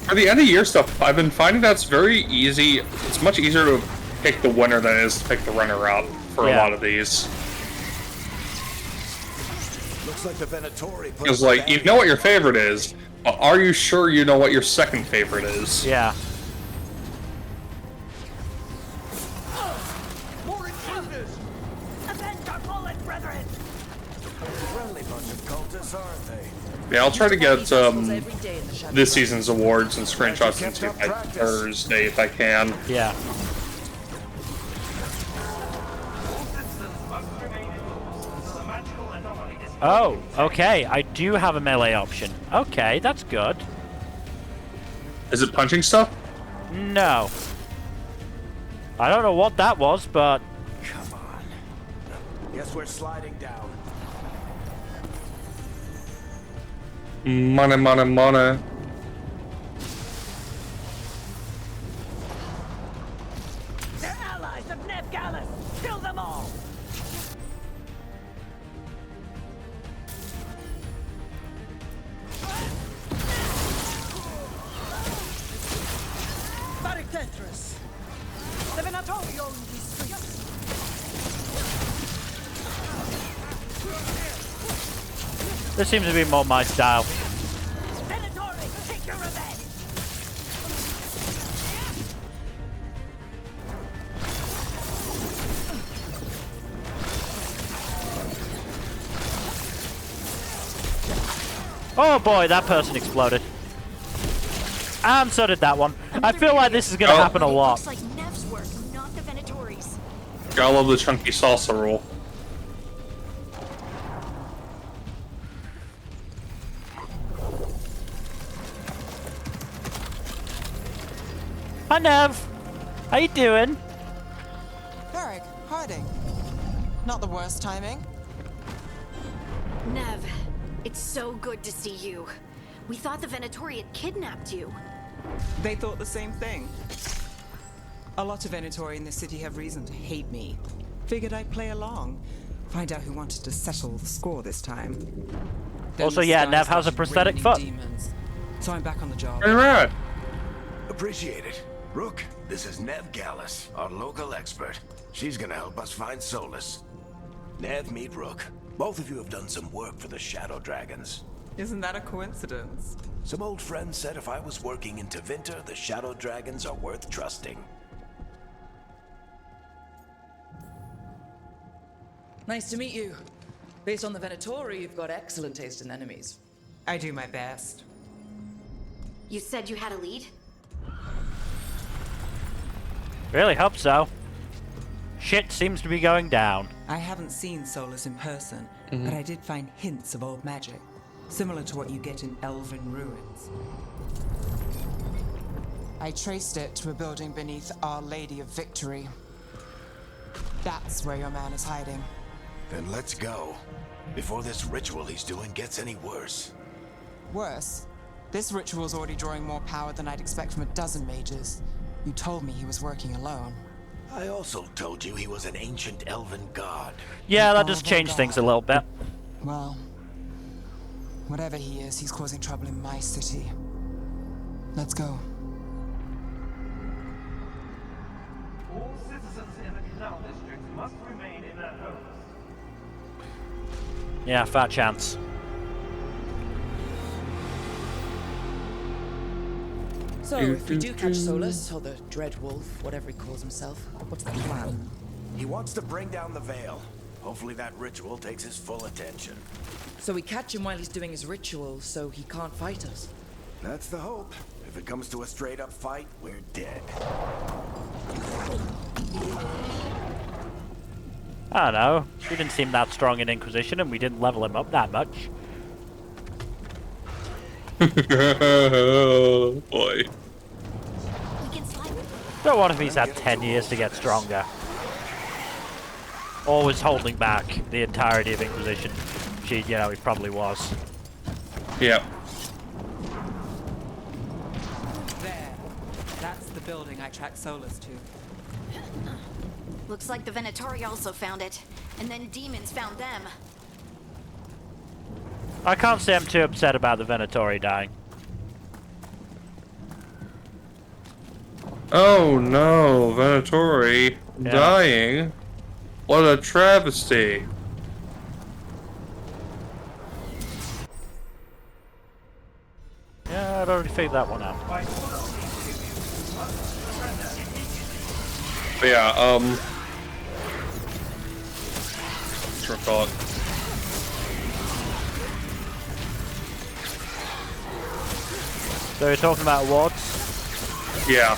Speaker 2: For the end of year stuff, I've been finding that's very easy. It's much easier to pick the winner than it is to pick the runner-up for a lot of these.
Speaker 3: Looks like the Venatori put
Speaker 2: Because, like, you know what your favorite is, but are you sure you know what your second favorite is?
Speaker 1: Yeah.
Speaker 3: more intruders! Avenge our fallen brethren! Friendly bunch of cultists, aren't they?
Speaker 2: Yeah, I'll try to get this season's awards and screenshots into by Thursday if I can.
Speaker 1: Yeah. Oh, okay. I do have a melee option. Okay, that's good.
Speaker 2: Is it punching stuff?
Speaker 1: No. I don't know what that was, but...
Speaker 3: Come on. Guess we're sliding down.
Speaker 2: Money, money, money.
Speaker 9: They're allies of Nev Gallus! Kill them all! Tetris! The Venatori own these streets!
Speaker 1: This seems to be more my style.
Speaker 9: Venatori, take your revenge!
Speaker 1: Oh boy, that person exploded. And so did that one. I feel like this is going to happen a lot.
Speaker 8: Looks like Nev's work, not the Venatori's.
Speaker 2: Gotta love the chunky salsa rule.
Speaker 1: Hi Nev. How you doing?
Speaker 10: Varric, hi. hiding. Not the worst timing.
Speaker 8: Nev, it's so good to see you. We thought the Venatori had kidnapped you.
Speaker 10: They thought the same thing. A lot of Venatori in this city have reason to hate me. Figured I'd play along. Find out who wanted to settle the score this time.
Speaker 1: Also, yeah, Nev has a prosthetic foot.
Speaker 10: Demons. So I'm back on the job.
Speaker 2: Alright.
Speaker 3: Appreciate it. Rook, this is Nev Gallus, our local expert. She's gonna help us find Solus. Nev, meet Rook. Both of you have done some work for the Shadow Dragons.
Speaker 10: Isn't that a coincidence?
Speaker 3: Some old friends said if I was working in Tevinter, the Shadow Dragons are worth trusting.
Speaker 4: Nice to meet you. Based on the Venatori, you've got excellent taste in enemies.
Speaker 10: I do my best.
Speaker 8: You said you had a lead?
Speaker 1: Really hope so. Shit seems to be going down.
Speaker 10: I haven't seen Solus in person, but I did find hints of old magic, similar to what you get in Elven ruins. I traced it to a building beneath Our Lady of Victory. That's where your man is hiding.
Speaker 3: Then let's go. Before this ritual he's doing gets any worse.
Speaker 10: Worse, this ritual's already drawing more power than I'd expect from a dozen mages. You told me he was working alone.
Speaker 3: I also told you he was an ancient Elven God.
Speaker 1: Yeah, that does change things a little bit.
Speaker 10: Well, whatever he is, he's causing trouble in my city. Let's go.
Speaker 9: All citizens in the Canal District must remain in their homes.
Speaker 1: Yeah, fat chance.
Speaker 4: So, if we do catch Solus, or the Dreadwolf, whatever he calls himself, what's the plan?
Speaker 3: He wants to bring down the Veil. Hopefully that ritual takes his full attention.
Speaker 4: So we catch him while he's doing his ritual, so he can't fight us.
Speaker 3: That's the hope. If it comes to a straight-up fight, we're dead.
Speaker 1: I don't know. He didn't seem that strong in Inquisition, and we didn't level him up that much.
Speaker 2: Oh boy.
Speaker 8: We can slide.
Speaker 1: Don't want if he's had 10 years to get stronger. Always holding back the entirety of Inquisition. He probably was.
Speaker 2: Yep.
Speaker 10: There. That's the building I tracked Solus to.
Speaker 8: Looks like the Venatori also found it, and then demons found them.
Speaker 1: I can't say I'm too upset about the Venatori dying.
Speaker 2: Oh no, Venatori dying. What a travesty.
Speaker 1: Yeah, I'd already figured that one out.
Speaker 2: But yeah, recall it.
Speaker 1: So you're talking about awards?
Speaker 2: Yeah.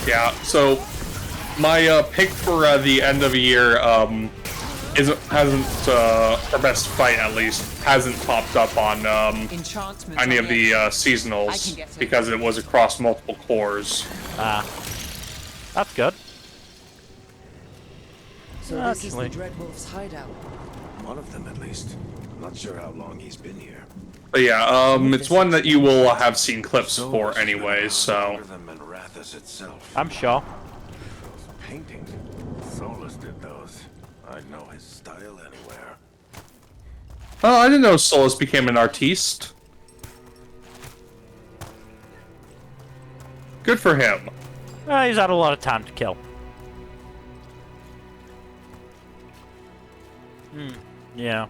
Speaker 2: Yeah, so my pick for the end of the year hasn't our best fight at least hasn't popped up on any of the seasonals because it was across multiple cores.
Speaker 1: Ah, that's good.
Speaker 4: So this is the Dreadwolf's hideout.
Speaker 3: One of them, at least. I'm not sure how long he's been here.
Speaker 2: But yeah, it's one that you will have seen clips for anyway, so.
Speaker 1: I'm sure.
Speaker 3: Painting. Solus did those. I'd know his style anywhere.
Speaker 2: Oh, I didn't know Solus became an artiste. Good for him.
Speaker 1: He's had a lot of time to kill. Yeah.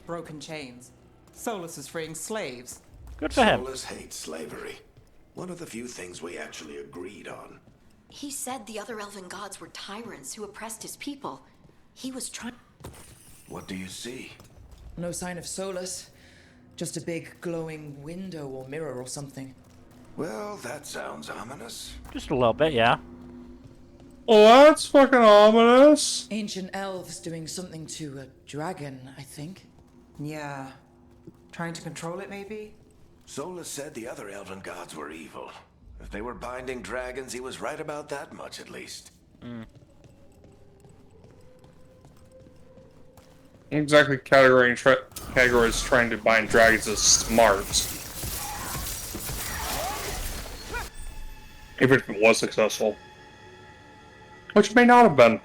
Speaker 10: Broken chains. Solus is freeing slaves.
Speaker 1: Good for him.
Speaker 3: Solus hates slavery. One of the few things we actually agreed on.
Speaker 8: He said the other Elven Gods were tyrants who oppressed his people. He was trying...
Speaker 3: What do you see?
Speaker 4: No sign of Solus. Just a big glowing window or mirror or something.
Speaker 3: Well, that sounds ominous.
Speaker 1: Just a little bit, yeah.
Speaker 2: Oh, that's fucking ominous.
Speaker 4: Ancient elves doing something to a dragon, I think.
Speaker 10: Yeah. Trying to control it, maybe?
Speaker 3: Solus said the other Elven Gods were evil. If they were binding dragons, he was right about that much, at least.
Speaker 2: Exactly, categories trying to bind dragons as smart. Even if it was successful. Which may not have been.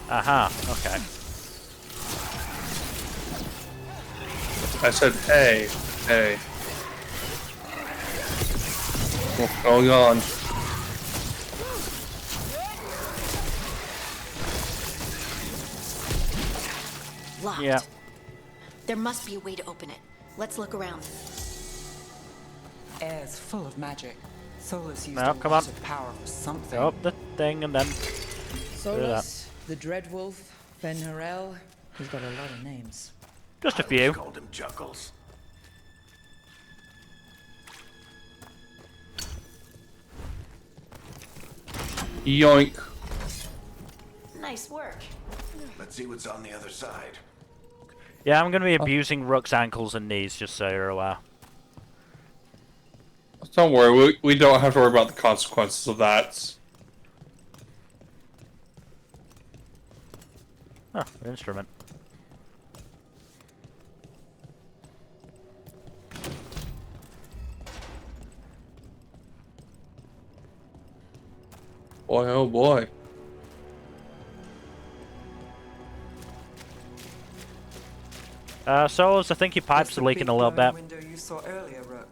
Speaker 1: Aha, okay.
Speaker 2: I said, hey, hey. What's going on?
Speaker 8: Locked.
Speaker 1: Yeah.
Speaker 8: There must be a way to open it. Let's look around.
Speaker 10: Air's full of magic. Solus used
Speaker 1: No,
Speaker 10: a
Speaker 1: come
Speaker 10: lot
Speaker 1: on.
Speaker 10: of power for something.
Speaker 1: Go up the thing and then...
Speaker 4: Solus, the Dreadwolf, Ben Harel. He's got a lot of names.
Speaker 1: Just a
Speaker 3: I
Speaker 1: few.
Speaker 3: always called him Juggles.
Speaker 2: Yoink.
Speaker 8: Nice work.
Speaker 3: Let's see what's on the other side.
Speaker 1: Yeah, I'm going to be abusing Rook's ankles and knees, just so you're aware.
Speaker 2: Don't worry, we don't have to worry about the consequences of that.
Speaker 1: Oh, an instrument.
Speaker 2: Boy, oh boy.
Speaker 1: Solus, I think your pipes are leaking a little bit.
Speaker 10: Window you saw earlier, Rook.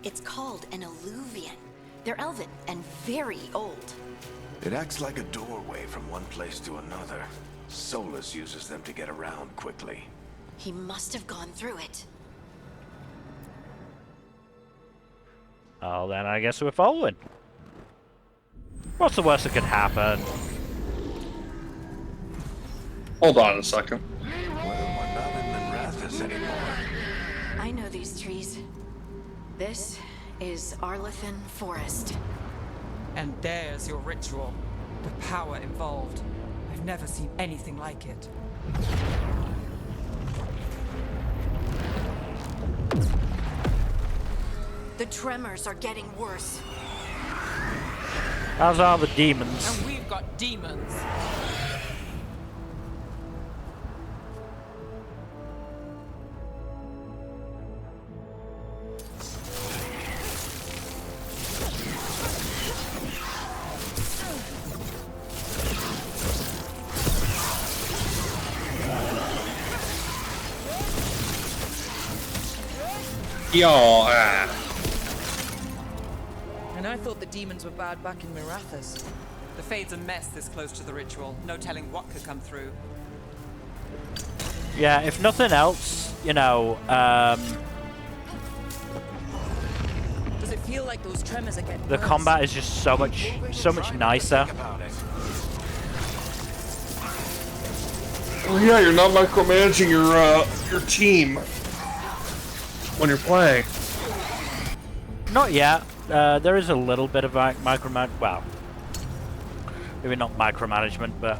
Speaker 8: It's called an alluvian. They're elven and very old.
Speaker 3: It acts like a doorway from one place to another. Solus uses them to get around quickly.
Speaker 8: He must have gone through it.
Speaker 1: Oh, then I guess we're following. What's the worst that could happen?
Speaker 2: Hold on a second.
Speaker 3: Well, we're not in Minrathous anymore.
Speaker 8: I know these trees. This is Arlethan Forest.
Speaker 10: And there's your ritual. The power involved. I've never seen anything like it.
Speaker 8: The tremors are getting worse.
Speaker 1: How's all the demons?
Speaker 10: And we've got demons.
Speaker 2: Yo,
Speaker 4: And I thought the demons were bad back in Mirathas.
Speaker 10: The Fade's a mess this close to the ritual. No telling what could come through.
Speaker 1: Yeah, if nothing else, you know,
Speaker 4: Does it feel like those tremors are getting
Speaker 1: the
Speaker 4: worse?
Speaker 1: combat is just so much nicer.
Speaker 2: well, yeah, you're not micromanaging your team when you're playing.
Speaker 1: Not yet. There is a little bit of well, maybe not micromanagement, but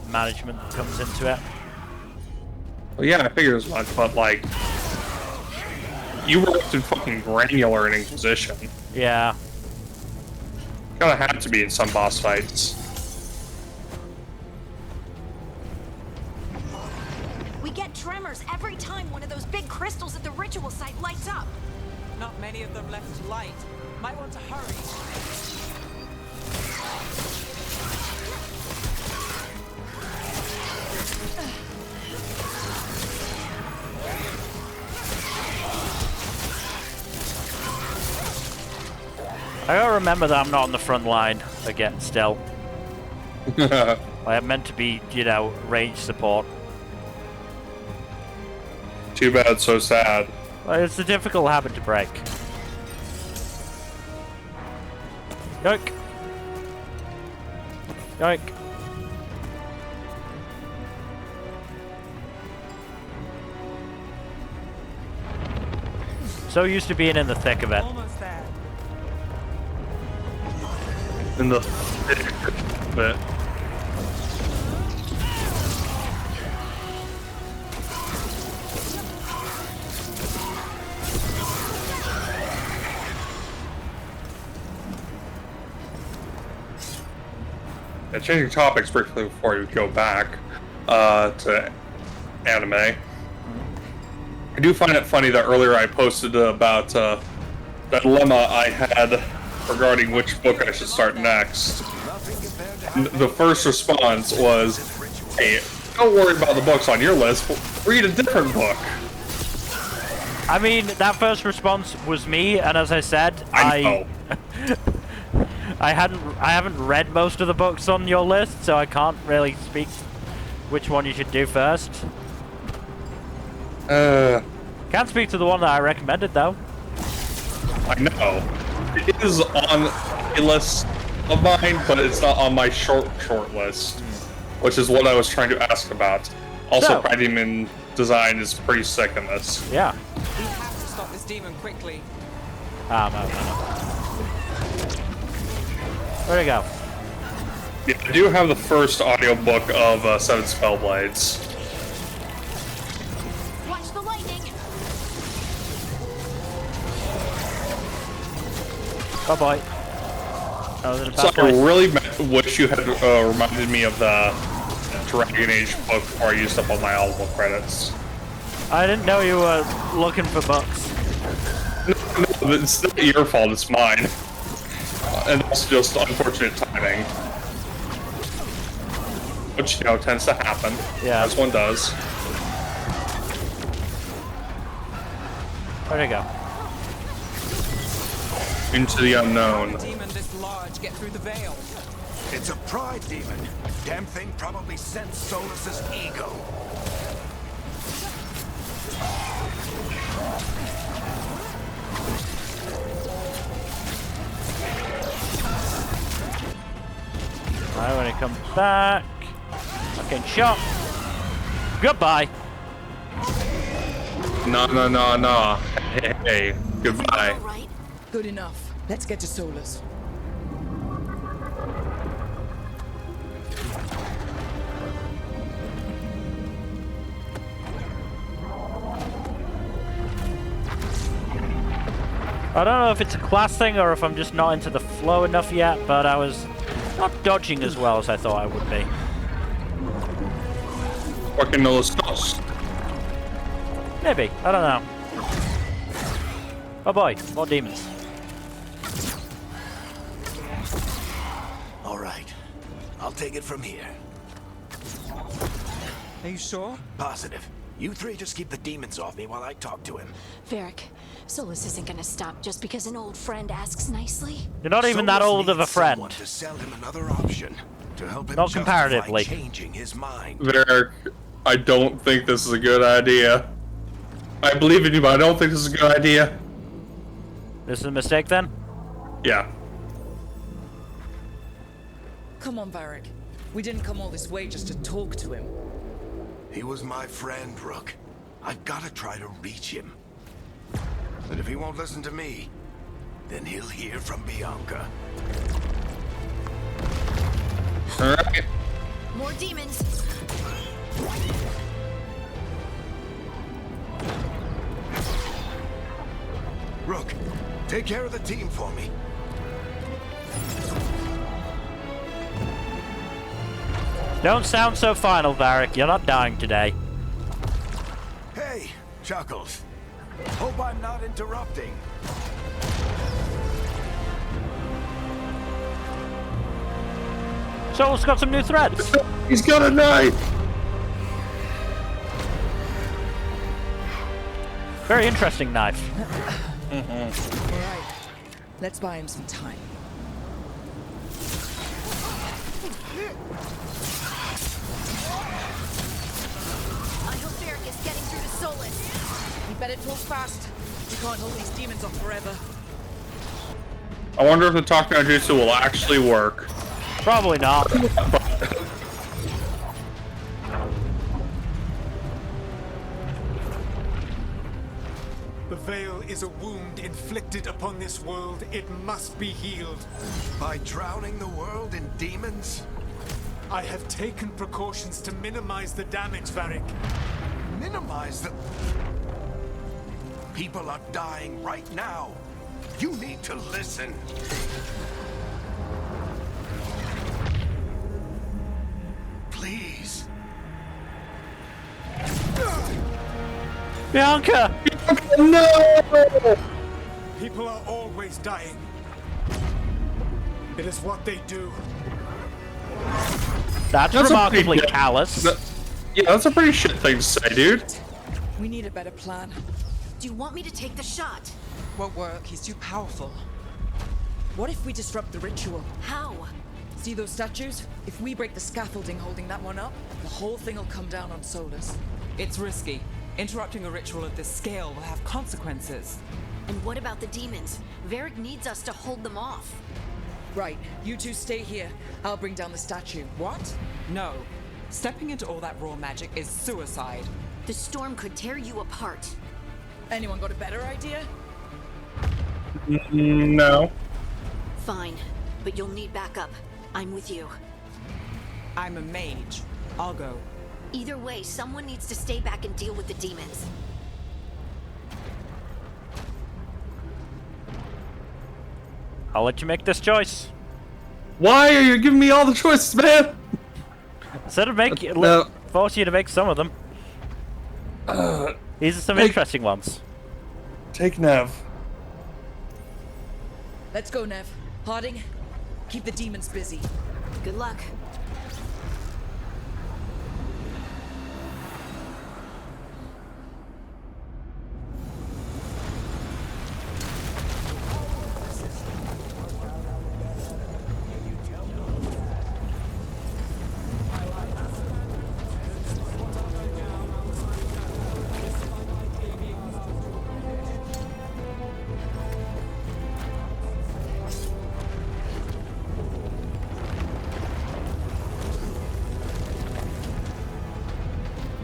Speaker 1: management comes into it.
Speaker 2: Well, yeah, I figured as much, but like, you were up to fucking granular in Inquisition.
Speaker 1: Yeah.
Speaker 2: Kinda had to be in some boss fights.
Speaker 8: We get tremors every time one of those big crystals at the ritual site lights up.
Speaker 10: Not many of them left to light. Might want to hurry.
Speaker 1: I gotta remember that I'm not on the front line again still. I am meant to be, you know, range support.
Speaker 2: Too bad, so sad.
Speaker 1: Well, it's a difficult habit to break. Yoink. Yoink. So used to being in the thick of it.
Speaker 10: Almost there.
Speaker 2: In the thick of it. Changing topics briefly before we go back to anime. I do find it funny that earlier I posted about that dilemma I had regarding which book I should start next. The first response was, "Hey, don't worry about the books on your list. Read a different book."
Speaker 1: I mean, that first response was me, and as I said,
Speaker 2: I know.
Speaker 1: I haven't read most of the books on your list, so I can't really speak which one you should do first. Can't speak to the one that I recommended though.
Speaker 2: I know. It is on a list of mine, but it's not on my short list, which is what I was trying to ask about. Also, Parademon design is pretty sick in this.
Speaker 1: Yeah.
Speaker 10: We have to stop this demon quickly.
Speaker 1: No. Where'd it go?
Speaker 2: Yeah, I do have the first audiobook of 7 Spellblades.
Speaker 8: Watch the lightning.
Speaker 1: Oh boy. I was in a bad
Speaker 2: So I
Speaker 1: place.
Speaker 2: really wish you had reminded me of the Dragon Age book before I used up all my audible credits.
Speaker 1: I didn't know you were looking for books.
Speaker 2: No, it's not your fault, it's mine. And that's just unfortunate timing. Which, you know, tends to happen.
Speaker 1: Yeah.
Speaker 2: As one does.
Speaker 1: Where'd it go?
Speaker 2: Into the unknown.
Speaker 10: Demon this large get through the veil.
Speaker 3: It's a pride demon. Damn thing probably sensed Solus's ego.
Speaker 1: Alright, when it comes back. Fucking shot. Goodbye.
Speaker 2: No. Hey, goodbye.
Speaker 8: All right.
Speaker 4: Good enough. Let's get to Solus.
Speaker 1: I don't know if it's a class thing or if I'm just not into the flow enough yet, but I was not dodging as well as I thought I would be.
Speaker 2: Fucking no stuff.
Speaker 1: Maybe. I don't know. Oh boy, more demons.
Speaker 3: All right. I'll take it from here.
Speaker 10: Are you sure?
Speaker 3: Positive. You three just keep the demons off me while I talk to him.
Speaker 8: Varric, Solus isn't gonna stop just because an old friend asks nicely.
Speaker 1: You're not even that
Speaker 3: Solus
Speaker 1: old of a
Speaker 3: needs
Speaker 1: friend.
Speaker 3: someone to sell him another option to help him
Speaker 1: Not
Speaker 3: justify
Speaker 1: comparatively.
Speaker 3: changing his mind.
Speaker 2: Varric, I don't think this is a good idea. I believe in you, but I don't think this is a good idea.
Speaker 1: This is a mistake then?
Speaker 2: Yeah.
Speaker 4: Come on, Varric. We didn't come all this way just to talk to him.
Speaker 3: He was my friend, Rook. I've got to try to reach him. But if he won't listen to me, then he'll hear from Bianca.
Speaker 2: Alright.
Speaker 8: More demons.
Speaker 3: Rook, take care of the team for me.
Speaker 1: Don't sound so final, Varric. You're not dying today.
Speaker 3: Hey, Chuckles. Hope I'm not interrupting.
Speaker 1: Solus got some new threads.
Speaker 2: He's got a knife!
Speaker 1: Very interesting knife.
Speaker 4: All right. Let's buy him some time.
Speaker 8: I hope Varric is getting through to Solus.
Speaker 4: We better talk fast. We can't hold these demons off forever.
Speaker 2: I wonder if the talk no jutsu will actually work.
Speaker 1: Probably not.
Speaker 3: The veil
Speaker 11: is a wound inflicted upon this world. It must be healed.
Speaker 3: By drowning the world in demons?
Speaker 11: I have taken precautions to minimize the damage, Varric.
Speaker 3: Minimize the... People are dying right now. You need to listen. Please.
Speaker 1: Bianca!
Speaker 2: No!
Speaker 11: People are always dying. It is what they do.
Speaker 1: That's remarkably callous.
Speaker 2: Yeah, that's a pretty shit thing to say, dude.
Speaker 4: We need a better plan.
Speaker 8: Do you want me to take the shot?
Speaker 10: Won't work. He's too powerful.
Speaker 4: What if we disrupt the ritual?
Speaker 8: How?
Speaker 4: See those statues? If we break the scaffolding holding that one up, the whole thing will come down on Solus.
Speaker 10: It's risky. Interrupting a ritual of this scale will have consequences.
Speaker 8: And what about the demons? Varric needs us to hold them off.
Speaker 4: Right, you two stay here. I'll bring down the statue.
Speaker 10: What? No. Stepping into all that raw magic is suicide.
Speaker 8: The storm could tear you apart.
Speaker 4: Anyone got a better idea?
Speaker 2: No.
Speaker 8: Fine, but you'll need backup. I'm with you.
Speaker 10: I'm a mage. I'll go.
Speaker 8: Either way, someone needs to stay back and deal with the demons.
Speaker 1: I'll let you make this choice.
Speaker 2: Why are you giving me all the choices, man?
Speaker 1: Instead of force you to make some of them. These are some interesting ones.
Speaker 2: Take Nev.
Speaker 4: Let's go, Nev. Harding, keep the demons busy.
Speaker 8: Good luck.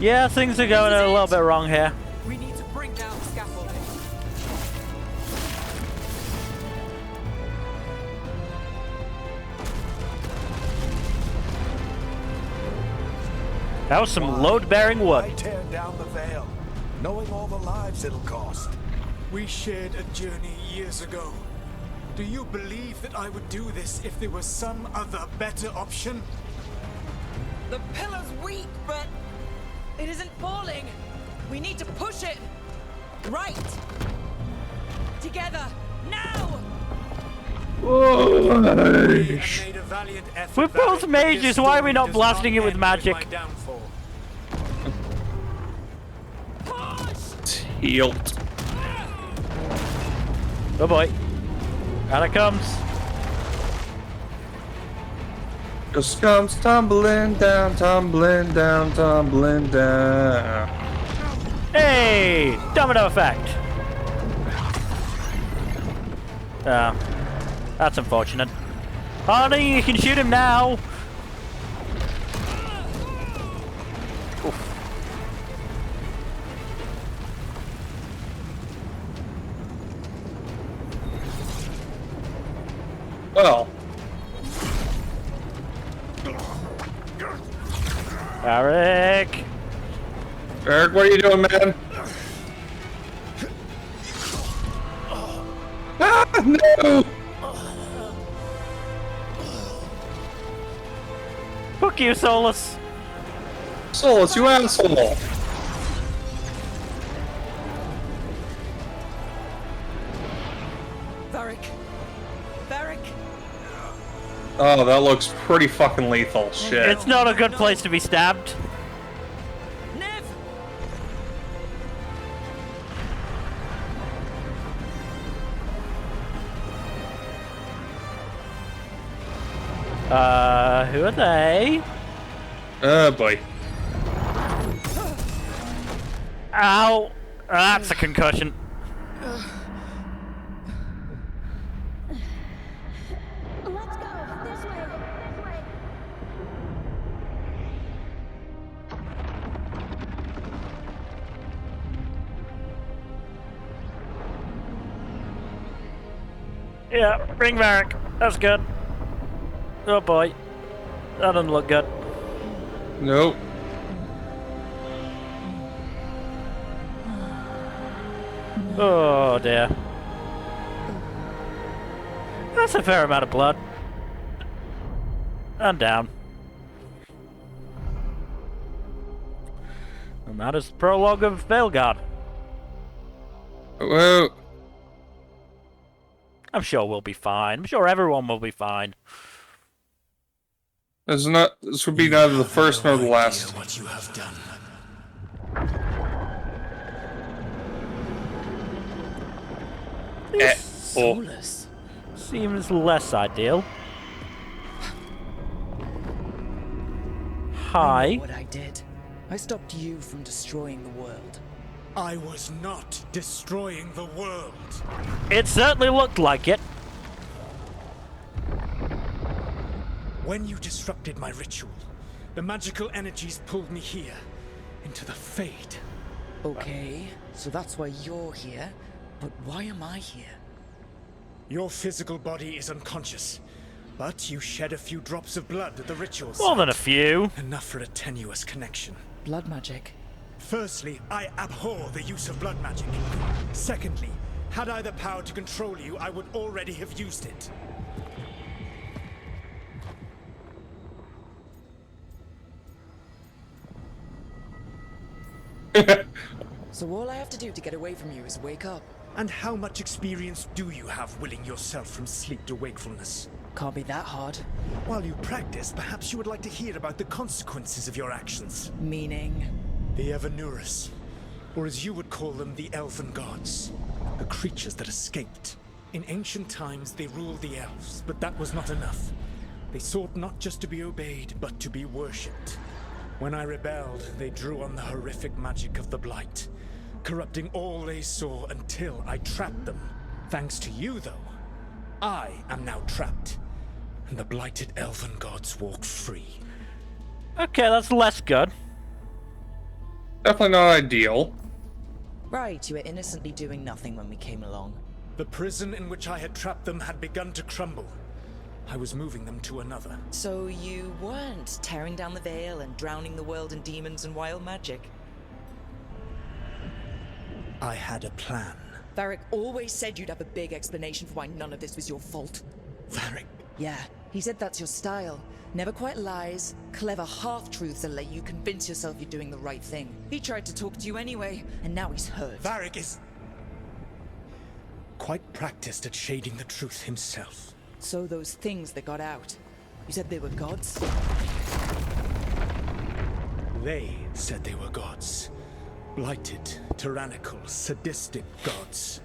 Speaker 1: Yeah, things are going a little bit wrong here.
Speaker 10: We need to bring down the scaffolding.
Speaker 1: That was some load-bearing wood.
Speaker 3: Why tear down the veil, knowing all the lives it'll cost?
Speaker 11: We shared a journey years ago. Do you believe that I would do this if there was some other better option?
Speaker 4: The pillar's weak, but it isn't falling. We need to push it. Right. Together. Now.
Speaker 11: We have made a valiant effort.
Speaker 1: We're both
Speaker 11: Varric, but
Speaker 1: mages.
Speaker 11: this
Speaker 1: Why are we
Speaker 11: story
Speaker 1: not
Speaker 11: does
Speaker 1: blasting it with
Speaker 11: end
Speaker 1: magic?
Speaker 11: my downfall.
Speaker 2: Tilt.
Speaker 1: Oh boy. Out it comes.
Speaker 2: Just comes tumbling down, tumbling down, tumbling down.
Speaker 1: Hey! Domino effect. That's unfortunate. Harding, you can shoot him now. Oof.
Speaker 2: Well.
Speaker 1: Eric!
Speaker 2: Eric, what are you doing, man? Ah, no!
Speaker 1: Fuck you, Solus!
Speaker 2: Solus, you asshole!
Speaker 4: Varric. Varric.
Speaker 2: Oh, that looks pretty fucking lethal. Shit.
Speaker 1: It's not a good place to be stabbed.
Speaker 4: Nev.
Speaker 1: Who are they?
Speaker 2: Oh boy.
Speaker 1: Ow! That's a concussion.
Speaker 8: Let's go. This way. This way.
Speaker 1: Yeah, bring Varric. That's good. Oh boy. That doesn't look good.
Speaker 2: Nope.
Speaker 1: Oh dear. That's a fair amount of blood. And down. And that is the prologue of Veilguard.
Speaker 2: Well,
Speaker 1: I'm sure we'll be fine. I'm sure everyone will be fine.
Speaker 2: this would be neither the first nor the last.
Speaker 3: What you have done.
Speaker 4: Soulless.
Speaker 1: Seems less ideal. Hi.
Speaker 4: I know what I did. I stopped you from destroying the world.
Speaker 11: I was not destroying the world.
Speaker 1: It certainly looked like it.
Speaker 11: When you disrupted my ritual, the magical energies pulled me here, into the Fade.
Speaker 4: Okay, so that's why you're here. But why am I here?
Speaker 11: Your physical body is unconscious, but you shed a few drops of blood at the ritual
Speaker 1: More than a
Speaker 11: site.
Speaker 1: few.
Speaker 11: Enough for a tenuous connection.
Speaker 4: Blood magic.
Speaker 11: Firstly, I abhor the use of blood magic. Secondly, had I the power to control you, I would already have used it.
Speaker 4: So all I have to do to get away from you is wake up.
Speaker 11: And how much experience do you have willing yourself from sleep to wakefulness?
Speaker 4: Can't be that hard.
Speaker 11: While you practice, perhaps you would like to hear about the consequences of your actions.
Speaker 4: Meaning?
Speaker 11: The Evanurus, or as you would call them, the Elven Gods. The creatures that escaped. In ancient times, they ruled the elves, but that was not enough. They sought not just to be obeyed, but to be worshipped. When I rebelled, they drew on the horrific magic of the Blight, corrupting all they saw until I trapped them. Thanks to you, though, I am now trapped, and the blighted Elven Gods walk free.
Speaker 1: Okay, that's less good.
Speaker 2: Definitely not ideal.
Speaker 4: Right, you were innocently doing nothing when we came along.
Speaker 11: The prison in which I had trapped them had begun to crumble. I was moving them to another.
Speaker 4: So you weren't tearing down the veil and drowning the world in demons and wild magic?
Speaker 11: I had a plan.
Speaker 4: Varric always said you'd have a big explanation for why none of this was your fault.
Speaker 11: Varric?
Speaker 4: Yeah, he said that's your style. Never quite lies, clever half-truths that let you convince yourself you're doing the right thing. He tried to talk to you anyway, and now he's hurt.
Speaker 11: Varric is quite practiced at shading the truth himself.
Speaker 4: So those things that got out, you said they were gods?
Speaker 11: They said they were gods. Blighted, tyrannical, sadistic gods.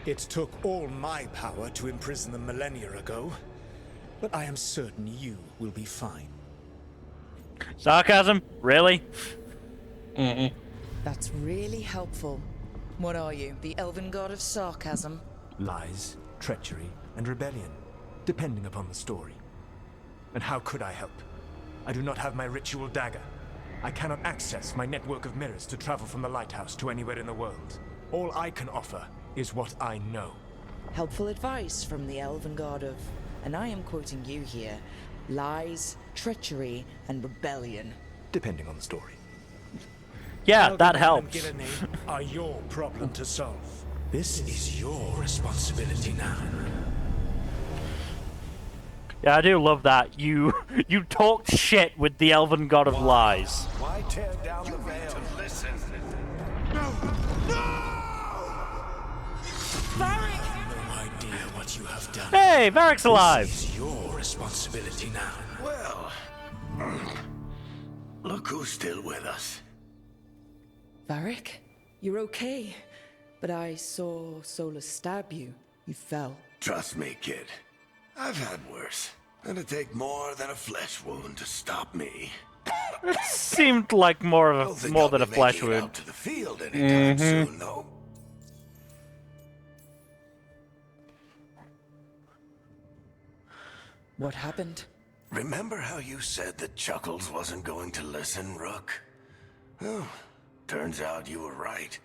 Speaker 11: It took all my power to imprison them millennia ago, but I am certain you will be fine.
Speaker 1: Sarcasm? Really?
Speaker 4: That's really helpful. What are you, the Elven God of Sarcasm?
Speaker 12: Lies, treachery, and rebellion, depending upon the story. And how could I help? I do not have my ritual dagger. I cannot access my network of mirrors to travel from the lighthouse to anywhere in the world. All I can offer is what I know.
Speaker 4: Helpful advice from the Elven God of, and I am quoting you here, lies, treachery, and rebellion.
Speaker 12: Depending on the story.
Speaker 1: Yeah, that
Speaker 11: Elven
Speaker 1: helps.
Speaker 11: and Gillenay are your problem to solve. This is your responsibility now.
Speaker 1: Yeah, I do love that. You talked shit with the Elven God of Lies.
Speaker 3: Why tear down the veil? To listen. No!
Speaker 4: Varric!
Speaker 3: No idea what you have done.
Speaker 1: Hey, Varric's alive!
Speaker 3: This is your responsibility now. Well, look who's still with us.
Speaker 4: Varric, you're okay. But I saw Solus stab you. You fell.
Speaker 3: Trust me, kid. I've had worse. It'd take more than a flesh wound to stop me.
Speaker 1: It seemed like more
Speaker 3: Don't
Speaker 1: of
Speaker 3: think
Speaker 1: more
Speaker 3: I'll
Speaker 1: than a
Speaker 3: be
Speaker 1: flesh
Speaker 3: making it
Speaker 1: wound.
Speaker 3: out to the field anytime soon, though.
Speaker 4: What happened?
Speaker 3: Remember how you said that Chuckles wasn't going to listen, Rook? Well, turns out you were right.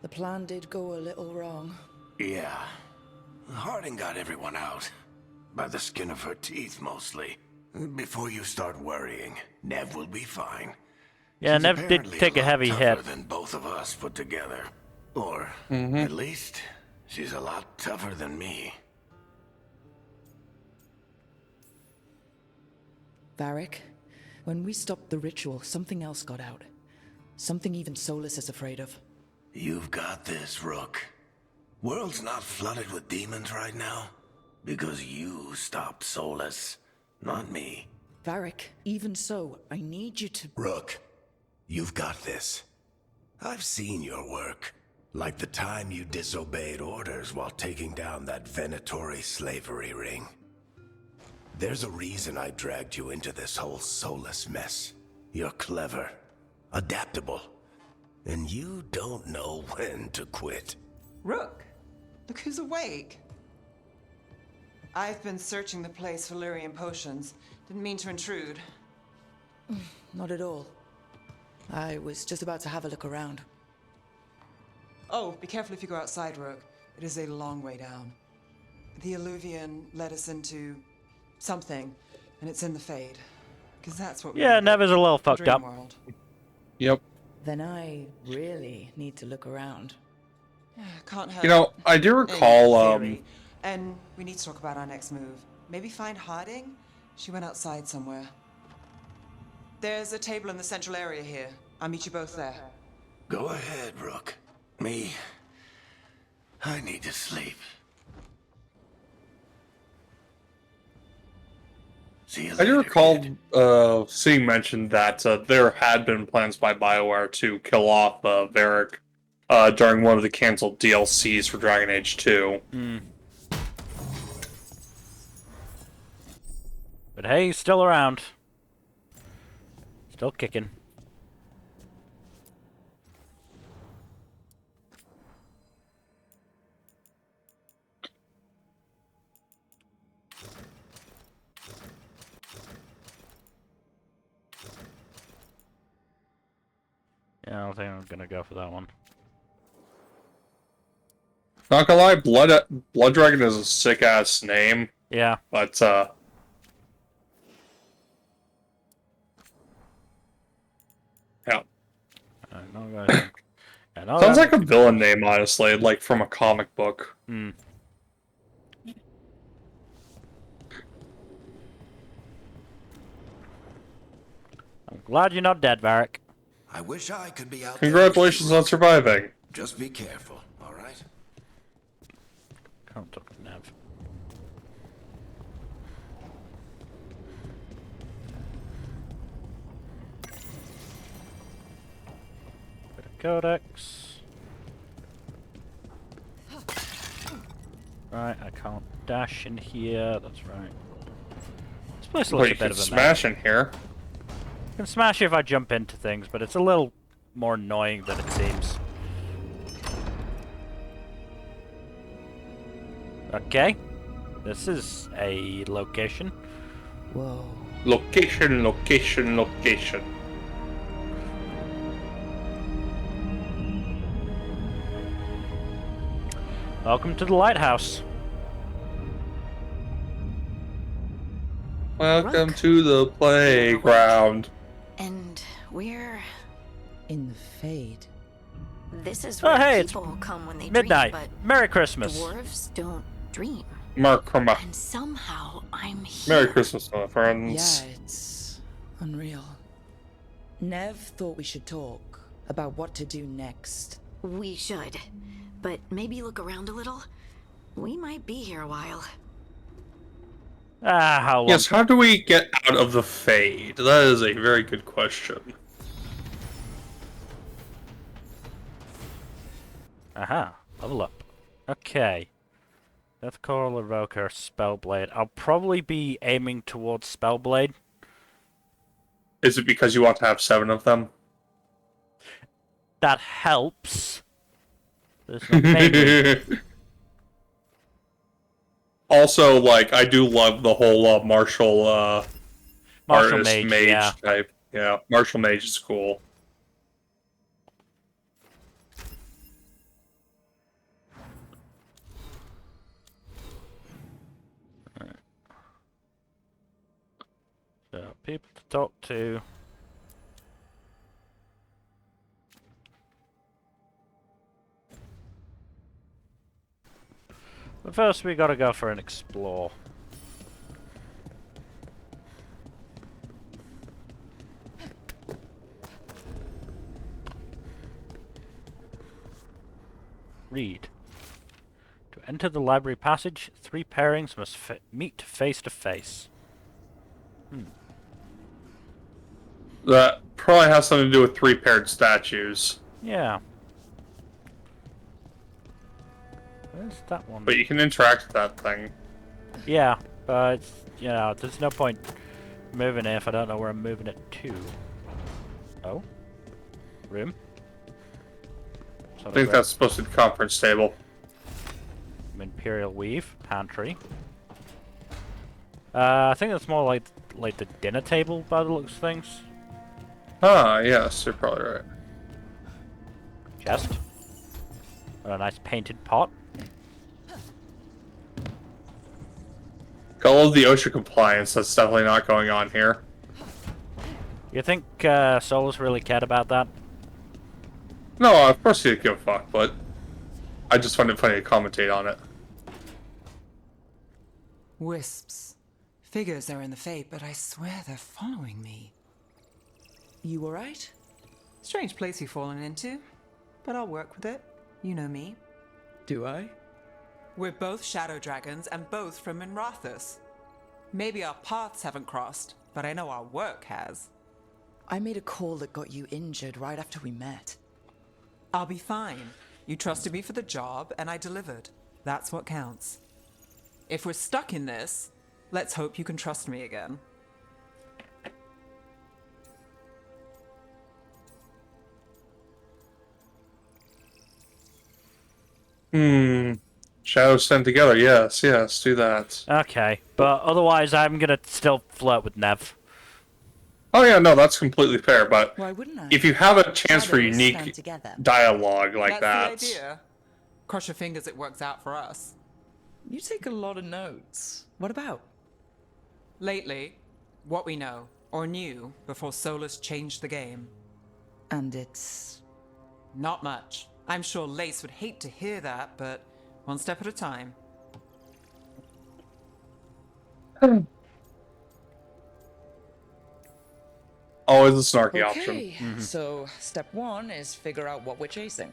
Speaker 4: The plan did go a little wrong.
Speaker 3: Yeah. Harding got everyone out. By the skin of her teeth, mostly. Before you start worrying, Nev will be fine.
Speaker 1: Yeah,
Speaker 3: She's
Speaker 1: Nev did
Speaker 3: apparently
Speaker 1: take a
Speaker 3: lot
Speaker 1: heavy
Speaker 3: tougher
Speaker 1: hit.
Speaker 3: than both of us put together. Or, at least, she's a lot tougher than me.
Speaker 4: Varric, when we stopped the ritual, something else got out. Something even Solus is afraid of.
Speaker 3: You've got this, Rook. World's not flooded with demons right now. Because you stopped Solus, not me.
Speaker 4: Varric, even so, I need you to...
Speaker 3: Rook, you've got this. I've seen your work. Like the time you disobeyed orders while taking down that Venatori slavery ring. There's a reason I dragged you into this whole Solus mess. You're clever, adaptable, and you don't know when to quit.
Speaker 10: Rook, look who's awake. I've been searching the place for Lyrian potions. Didn't mean to intrude.
Speaker 4: Not at all. I was just about to have a look around.
Speaker 10: Oh, be careful if you go outside, Rook. It is a long way down. The Alluvian led us into something, and it's in the Fade. Because that's what we
Speaker 1: Yeah, Nev is a little fucked up.
Speaker 10: World.
Speaker 2: Yep.
Speaker 4: Then I really need to look around.
Speaker 10: Yeah, can't help.
Speaker 2: You know, I do recall,
Speaker 10: theory. And we need to talk about our next move. Maybe find Harding? She went outside somewhere. There's a table in the central area here. I'll meet you both there.
Speaker 3: Go ahead, Rook. Me, I need to sleep. See you later,
Speaker 2: I do recall
Speaker 3: kid.
Speaker 2: seeing mentioned that there had been plans by BioWare to kill off Varric during one of the canceled DLCs for Dragon Age 2.
Speaker 1: But hey, he's still around. Still kicking. Yeah, I don't think I'm gonna go for that one.
Speaker 2: Not gonna lie, Blood Dragon is a sick-ass name.
Speaker 1: Yeah.
Speaker 2: But, yeah. Sounds like a villain name, honestly, like from a comic book.
Speaker 1: Hmm. I'm glad you're not dead, Varric.
Speaker 3: I wish I could be out
Speaker 2: Congratulations on surviving.
Speaker 3: Just be careful, alright?
Speaker 1: Can't talk to Nev. Bit of Codex. Right, I can't dash in here, that's right. This place looks a bit of a
Speaker 2: smash in here.
Speaker 1: I can smash if I jump into things, but it's a little more annoying than it seems. Okay. This is a location.
Speaker 4: Whoa.
Speaker 2: Location, location, location.
Speaker 1: Welcome to the lighthouse.
Speaker 2: Welcome to the playground.
Speaker 8: And we're
Speaker 4: in the Fade.
Speaker 8: This is
Speaker 1: Oh,
Speaker 8: where
Speaker 1: hey, it's
Speaker 8: people come when they
Speaker 1: midnight.
Speaker 8: dream, but
Speaker 1: Merry Christmas.
Speaker 8: dwarves don't dream.
Speaker 2: And
Speaker 8: somehow I'm here.
Speaker 2: Merry Christmas, my friends.
Speaker 4: Yeah, it's unreal. Nev thought we should talk about what to do next.
Speaker 8: We should, but maybe look around a little. We might be here a while.
Speaker 1: How long?
Speaker 2: Yes, how do we get out of the Fade? That is a very good question.
Speaker 1: Aha, level up. Okay. Death Coral Evoker, Spellblade. I'll probably be aiming towards Spellblade.
Speaker 2: Is it because you want to have 7 of them?
Speaker 1: That helps. There's no maybe.
Speaker 2: Also, like, I do love the whole martial artist mage
Speaker 1: yeah.
Speaker 2: type. Yeah, martial mage is cool.
Speaker 1: people to talk to. But first we gotta go for an explore. Read. To enter the library passage, 3 pairings must meet face to face.
Speaker 2: That probably has something to do with 3 paired statues.
Speaker 1: Yeah. Where's that one?
Speaker 2: But you can interact with that thing.
Speaker 1: Yeah, but you know, there's no point moving it if I don't know where I'm moving it to. Oh? Room?
Speaker 2: I think that's supposed to be the conference table.
Speaker 1: Imperial Weave, pantry. I think that's more like the dinner table by the looks of things.
Speaker 2: Ah, yes, you're probably right.
Speaker 1: Chest. And a nice painted pot.
Speaker 2: Got all of the OSHA compliance, that's definitely not going on here.
Speaker 1: You think Solus really cared about that?
Speaker 2: No, of course he'd give a fuck, but I just find it funny to commentate on it.
Speaker 10: Wisps. Figures are in the Fate, but I swear they're following me.
Speaker 4: You alright?
Speaker 10: Strange place you've fallen into, but I'll work with it. You know me.
Speaker 4: Do I?
Speaker 10: We're both shadow dragons and both from Minrathous. Maybe our paths haven't crossed, but I know our work has.
Speaker 4: I made a call that got you injured right after we met.
Speaker 10: I'll be fine. You trusted me for the job, and I delivered. That's what counts. If we're stuck in this, let's hope you can trust me again.
Speaker 2: Shadows stand together, yes, do that.
Speaker 1: Okay, but otherwise I'm gonna still flirt with Nev.
Speaker 2: Oh yeah, no, that's completely fair, but
Speaker 4: Why wouldn't I?
Speaker 2: if you have a chance for
Speaker 4: Shadows
Speaker 2: unique
Speaker 4: stand together.
Speaker 2: dialogue like
Speaker 10: That's the idea. Cross your fingers it works out for us.
Speaker 4: You take a lot of notes. What about?
Speaker 10: Lately, what we know, or knew, before Solus changed the game.
Speaker 4: And it's...
Speaker 10: Not much. I'm sure Lace would hate to hear that, but one step at a time.
Speaker 2: Always a snarky
Speaker 4: Okay,
Speaker 2: option.
Speaker 4: so step 1 is figure out what we're chasing.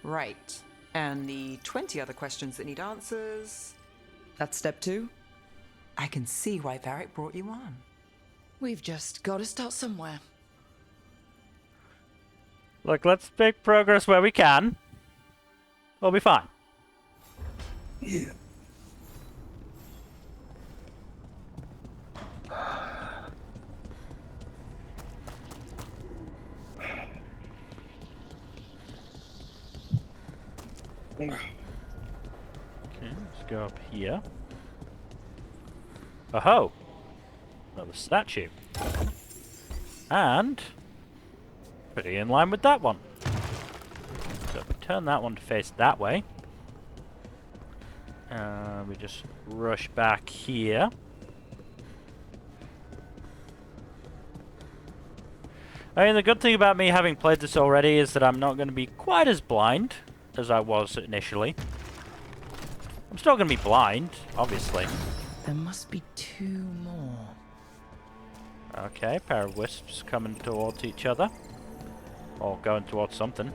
Speaker 10: Right. And the 20 other questions that need answers...
Speaker 4: That's step 2?
Speaker 10: I can see why Varric brought you on.
Speaker 4: We've just got to start somewhere.
Speaker 1: Look, let's make progress where we can. We'll be fine.
Speaker 3: Yeah.
Speaker 1: Okay, let's go up here. Oh-ho! Another statue. And... pretty in line with that one. So if we turn that one to face that way. We just rush back here. I mean, the good thing about me having played this already is that I'm not going to be quite as blind as I was initially. I'm still going to be blind, obviously.
Speaker 4: There must be 2 more.
Speaker 1: Okay, pair of wisps coming towards each other. Or going towards something.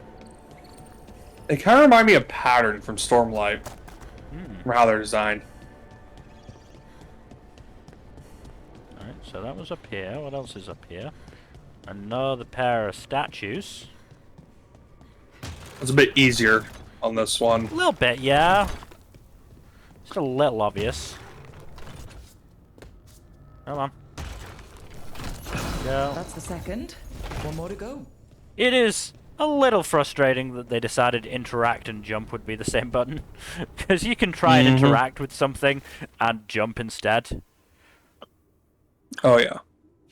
Speaker 2: They kind of remind me of Pattern from Stormlight. From how they're designed.
Speaker 1: Alright, so that was up here. What else is up here? Another pair of statues.
Speaker 2: It's a bit easier on this one.
Speaker 1: A little bit, yeah. Just a little obvious. Come on. Go.
Speaker 4: That's the second. 1 more to go.
Speaker 1: It is a little frustrating that they decided interact and jump would be the same button. Because you can try and interact with something and jump instead.
Speaker 2: Oh yeah.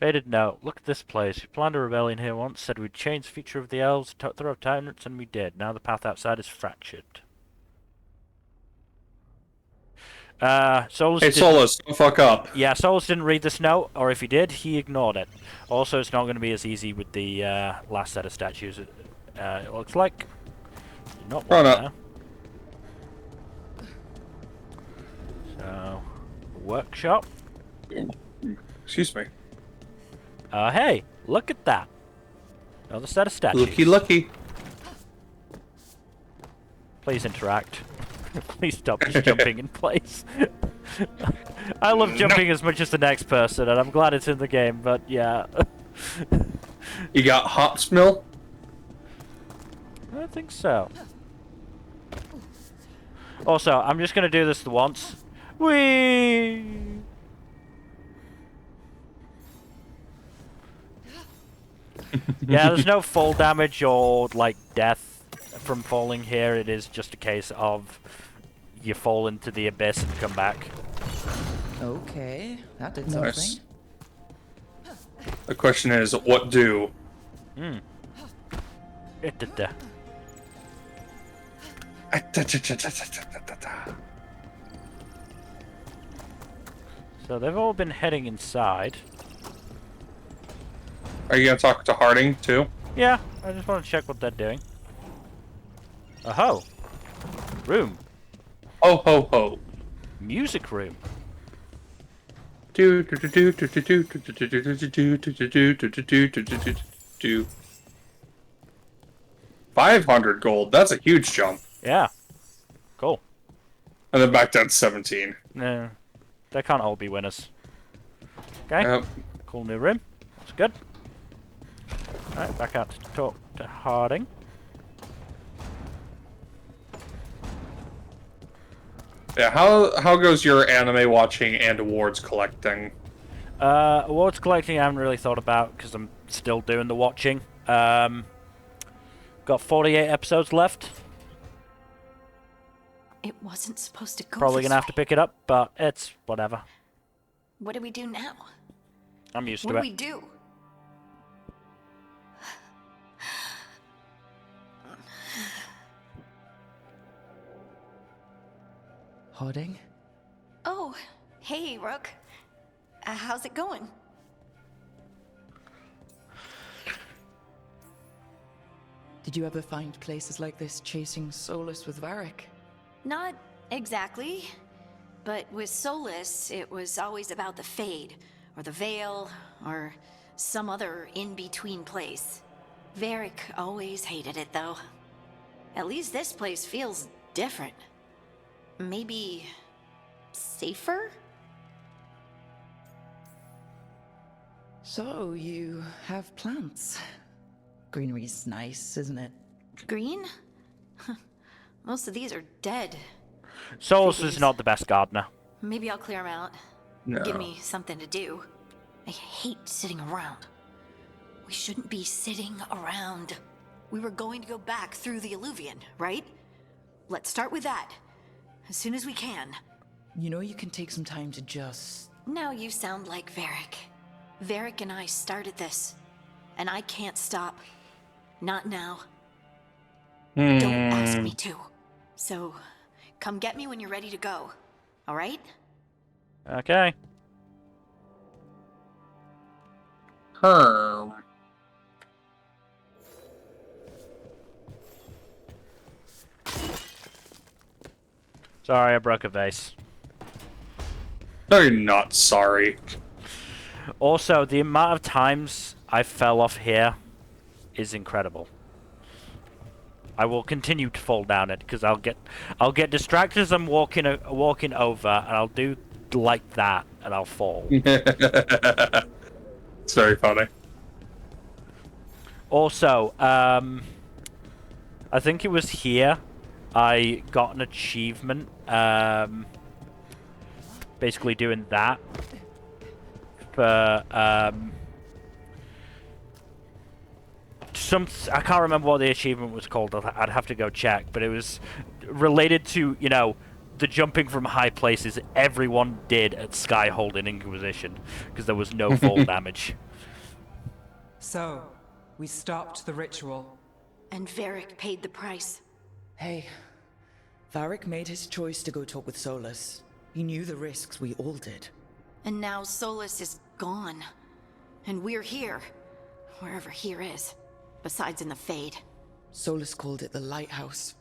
Speaker 1: Faded note. Look at this place. We planned a rebellion here once, said we'd change the feature of the elves, throw tyrants, and we did. Now the path outside is fractured. Solus
Speaker 2: Hey, Solus, don't fuck up.
Speaker 1: Yeah, Solus didn't read this note, or if he did, he ignored it. Also, it's not going to be as easy with the last set of statues. It looks like. Not one there. So, workshop.
Speaker 2: Excuse me.
Speaker 1: Hey, look at that. Another set of statues.
Speaker 2: Looky, looky.
Speaker 1: Please interact. Please stop just jumping in place. I love jumping as much as the next person, and I'm glad it's in the game, but yeah.
Speaker 2: You got hops mill?
Speaker 1: I don't think so. Also, I'm just gonna do this the once. Whee! Yeah, there's no fall damage or like death from falling here. It is just a case of you fall into the abyss and come back.
Speaker 4: Okay, that did
Speaker 2: Nice.
Speaker 4: something.
Speaker 2: The question is, what do?
Speaker 1: It did that. So they've all been heading inside.
Speaker 2: Are you gonna talk to Harding too?
Speaker 1: Yeah, I just want to check what they're doing. Oh, room.
Speaker 2: Ho ho ho.
Speaker 1: Music room.
Speaker 2: 500 gold. That's a huge jump.
Speaker 1: Yeah. Cool.
Speaker 2: And then back down to 17.
Speaker 1: No, they can't all be winners. Okay.
Speaker 2: Yep.
Speaker 1: Cool new room. That's good. Alright, back out to talk to Harding.
Speaker 2: Yeah, how goes your anime watching and awards collecting?
Speaker 1: Awards collecting I haven't really thought about because I'm still doing the watching. Got 48 episodes left.
Speaker 8: It wasn't supposed to go.
Speaker 1: Probably gonna have to pick it up, but it's whatever.
Speaker 8: What do we do now?
Speaker 1: I'm used
Speaker 8: What
Speaker 1: to
Speaker 8: do
Speaker 1: it.
Speaker 8: we do?
Speaker 4: Harding?
Speaker 8: Oh, hey, Rook. How's it going?
Speaker 4: Did you ever find places like this chasing Solus with Varric?
Speaker 8: Not exactly. But with Solus, it was always about the Fade, or the Veil, or some other in-between place. Varric always hated it, though. At least this place feels different. Maybe safer?
Speaker 4: So, you have plants. Greenery's nice, isn't it?
Speaker 8: Green? Most of these are dead.
Speaker 1: Solus is not the best gardener.
Speaker 8: Maybe I'll clear them out.
Speaker 2: No.
Speaker 8: Give me something to do. I hate sitting around. We shouldn't be sitting around. We were going to go back through the Alluvion, right? Let's start with that. As soon as we can.
Speaker 4: You know you can take some time to just...
Speaker 8: Now you sound like Varric. Varric and I started this. And I can't stop. Not now. Don't ask me to. So, come get me when you're ready to go. Alright?
Speaker 1: Okay. Sorry, I broke a vase.
Speaker 2: No, you're not sorry.
Speaker 1: Also, the amount of times I fell off here is incredible. I will continue to fall down it because I'll get distracted as I'm walking over, and I'll do like that, and I'll fall.
Speaker 2: It's very funny.
Speaker 1: Also, I think it was here I got an achievement, basically doing that for I can't remember what the achievement was called. I'd have to go check, but it was related to, you know, the jumping from high places everyone did at Skyhold in Inquisition because there was no fall damage.
Speaker 10: So, we stopped the ritual.
Speaker 8: And Varric paid the price.
Speaker 4: Hey, Varric made his choice to go talk with Solus. He knew the risks, we all did.
Speaker 8: And now Solus is gone. And we're here. Wherever here is. Besides in the Fade.
Speaker 4: Solus called it the Lighthouse.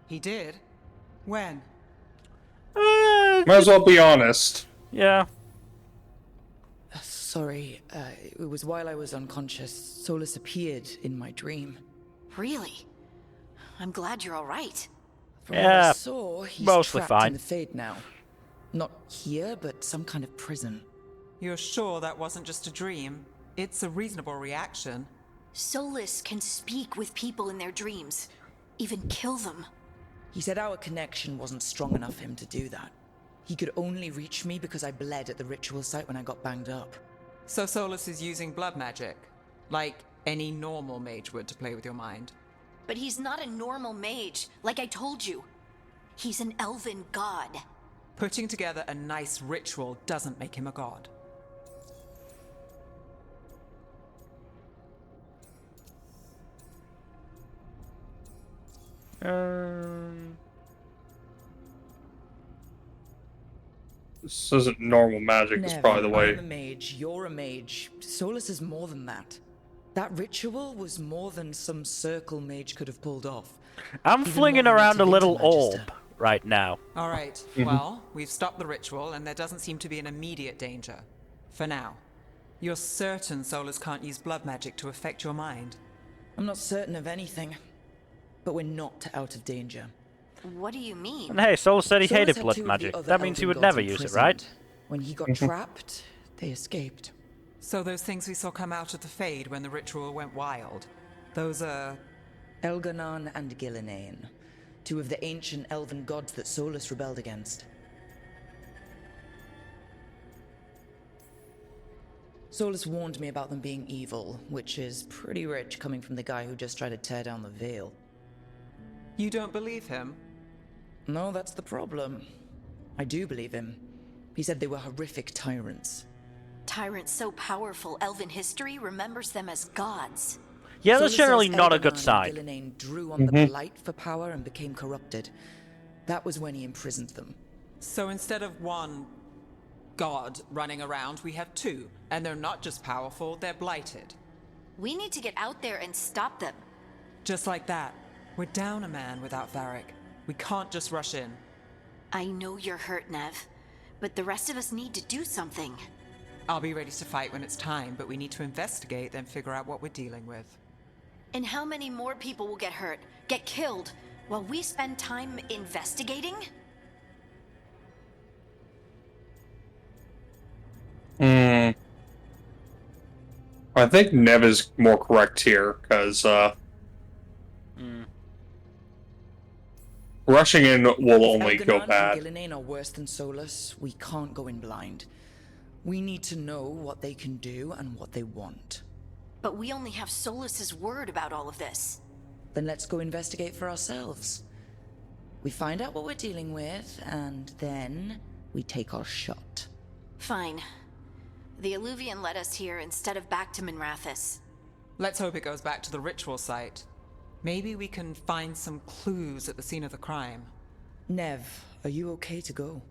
Speaker 10: He did? When?
Speaker 2: Might as well be honest.
Speaker 1: Yeah.
Speaker 4: Sorry, it was while I was unconscious. Solus appeared in my dream.
Speaker 8: Really? I'm glad you're alright.
Speaker 4: From what I saw, he's
Speaker 1: mostly
Speaker 4: trapped
Speaker 1: fine.
Speaker 4: in the Fade now. Not here, but some kind of prison.
Speaker 10: You're sure that wasn't just a dream? It's a reasonable reaction.
Speaker 8: Solus can speak with people in their dreams. Even kill them.
Speaker 4: He said our connection wasn't strong enough for him to do that. He could only reach me because I bled at the ritual site when I got banged up.
Speaker 10: So Solus is using blood magic? Like any normal mage would to play with your mind?
Speaker 8: But he's not a normal mage, like I told you. He's an Elven God.
Speaker 10: Putting together a nice ritual doesn't make him a god.
Speaker 2: This isn't normal magic, it's probably the way.
Speaker 4: I'm a mage, you're a mage. Solus is more than that. That ritual was more than some circle mage could have pulled off.
Speaker 1: I'm
Speaker 4: Even
Speaker 1: flinging
Speaker 4: more than
Speaker 1: around a little
Speaker 4: Magister.
Speaker 1: orb right now.
Speaker 10: All right, well, we've stopped the ritual, and there doesn't seem to be an immediate danger. For now. You're certain Solus can't use blood magic to affect your mind?
Speaker 4: I'm not certain of anything, but we're not out of danger.
Speaker 8: What do you mean?
Speaker 1: And hey, Solus said he
Speaker 4: Solus
Speaker 1: hated
Speaker 4: had
Speaker 1: blood
Speaker 4: two of the
Speaker 1: magic.
Speaker 4: other
Speaker 1: That means he
Speaker 4: Elven
Speaker 1: would
Speaker 4: gods
Speaker 1: never use it,
Speaker 4: imprisoned.
Speaker 1: right?
Speaker 4: When he got trapped, they escaped.
Speaker 10: So those things we saw come out of the Fade when the ritual went wild, those are...
Speaker 4: Elganon and Gillinane, two of the ancient Elven gods that Solus rebelled against. Solus warned me about them being evil, which is pretty rich coming from the guy who just tried to tear down the veil.
Speaker 10: You don't believe him?
Speaker 4: No, that's the problem. I do believe him. He said they were horrific tyrants.
Speaker 8: Tyrants so powerful, Elven history remembers them as gods.
Speaker 1: Yeah, that's
Speaker 4: Solus
Speaker 1: generally
Speaker 4: says
Speaker 1: not a good
Speaker 4: Elganon
Speaker 1: sign.
Speaker 4: and Gillinane drew on the blight for power and became corrupted. That was when he imprisoned them.
Speaker 10: So instead of one god running around, we have two. And they're not just powerful, they're blighted.
Speaker 8: We need to get out there and stop them.
Speaker 10: Just like that. We're down a man without Varric. We can't just rush in.
Speaker 8: I know you're hurt, Nev, but the rest of us need to do something.
Speaker 10: I'll be ready to fight when it's time, but we need to investigate, then figure out what we're dealing with.
Speaker 8: And how many more people will get hurt, get killed, while we spend time investigating?
Speaker 2: I think Nev is more correct here, because rushing in will only go
Speaker 4: Elganon
Speaker 2: bad.
Speaker 4: and Gillinane are worse than Solus. We can't go in blind. We need to know what they can do and what they want.
Speaker 8: But we only have Solus's word about all of this.
Speaker 4: Then let's go investigate for ourselves. We find out what we're dealing with, and then we take our shot.
Speaker 8: Fine. The Illuvian led us here instead of back to Minrathous.
Speaker 10: Let's hope it goes back to the ritual site. Maybe we can find some clues at the scene of the crime.
Speaker 4: Nev, are you okay to go?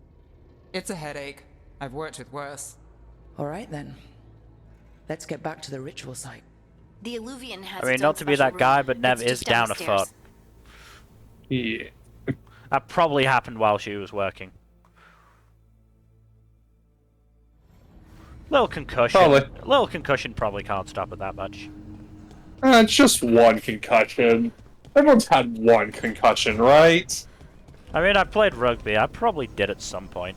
Speaker 10: It's a headache. I've worked with worse.
Speaker 4: All right then. Let's get back to the ritual site.
Speaker 8: The Illuvian has
Speaker 1: I mean,
Speaker 8: its
Speaker 1: not
Speaker 8: own
Speaker 1: to be
Speaker 8: special
Speaker 1: that guy,
Speaker 8: room.
Speaker 1: but Nev
Speaker 8: It's
Speaker 1: is
Speaker 8: just
Speaker 1: down a
Speaker 8: downstairs.
Speaker 1: foot.
Speaker 2: Yeah.
Speaker 1: That probably happened while she was working. Little concussion.
Speaker 2: Probably.
Speaker 1: Little concussion probably can't stop it that much.
Speaker 2: It's just one concussion. Everyone's had one concussion, right?
Speaker 1: I mean, I played rugby. I probably did at some point.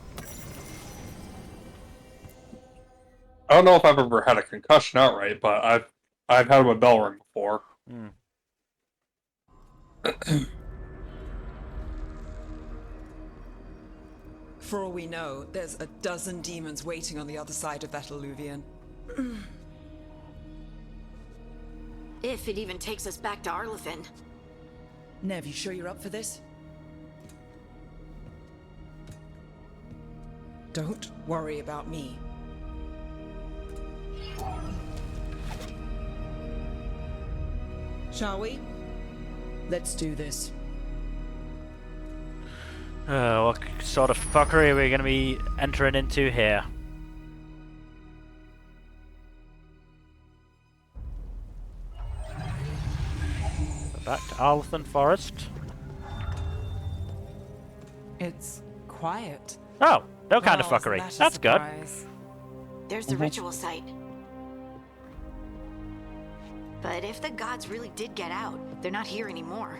Speaker 2: I don't know if I've ever had a concussion outright, but I've had my bell ring before.
Speaker 10: For all we know, there's a dozen demons waiting on the other side of that Illuvian.
Speaker 8: If it even takes us back to Arlefin.
Speaker 4: Nev, you sure you're up for this?
Speaker 10: Don't worry about me. Shall we?
Speaker 4: Let's do this.
Speaker 1: What sort of fuckery are we going to be entering into here? Back to Arlethan Forest.
Speaker 4: It's quiet.
Speaker 1: Oh, no kind of
Speaker 4: Well,
Speaker 1: fuckery.
Speaker 4: that's a
Speaker 1: That's good.
Speaker 4: surprise.
Speaker 8: There's the ritual site. But if the gods really did get out, they're not here anymore.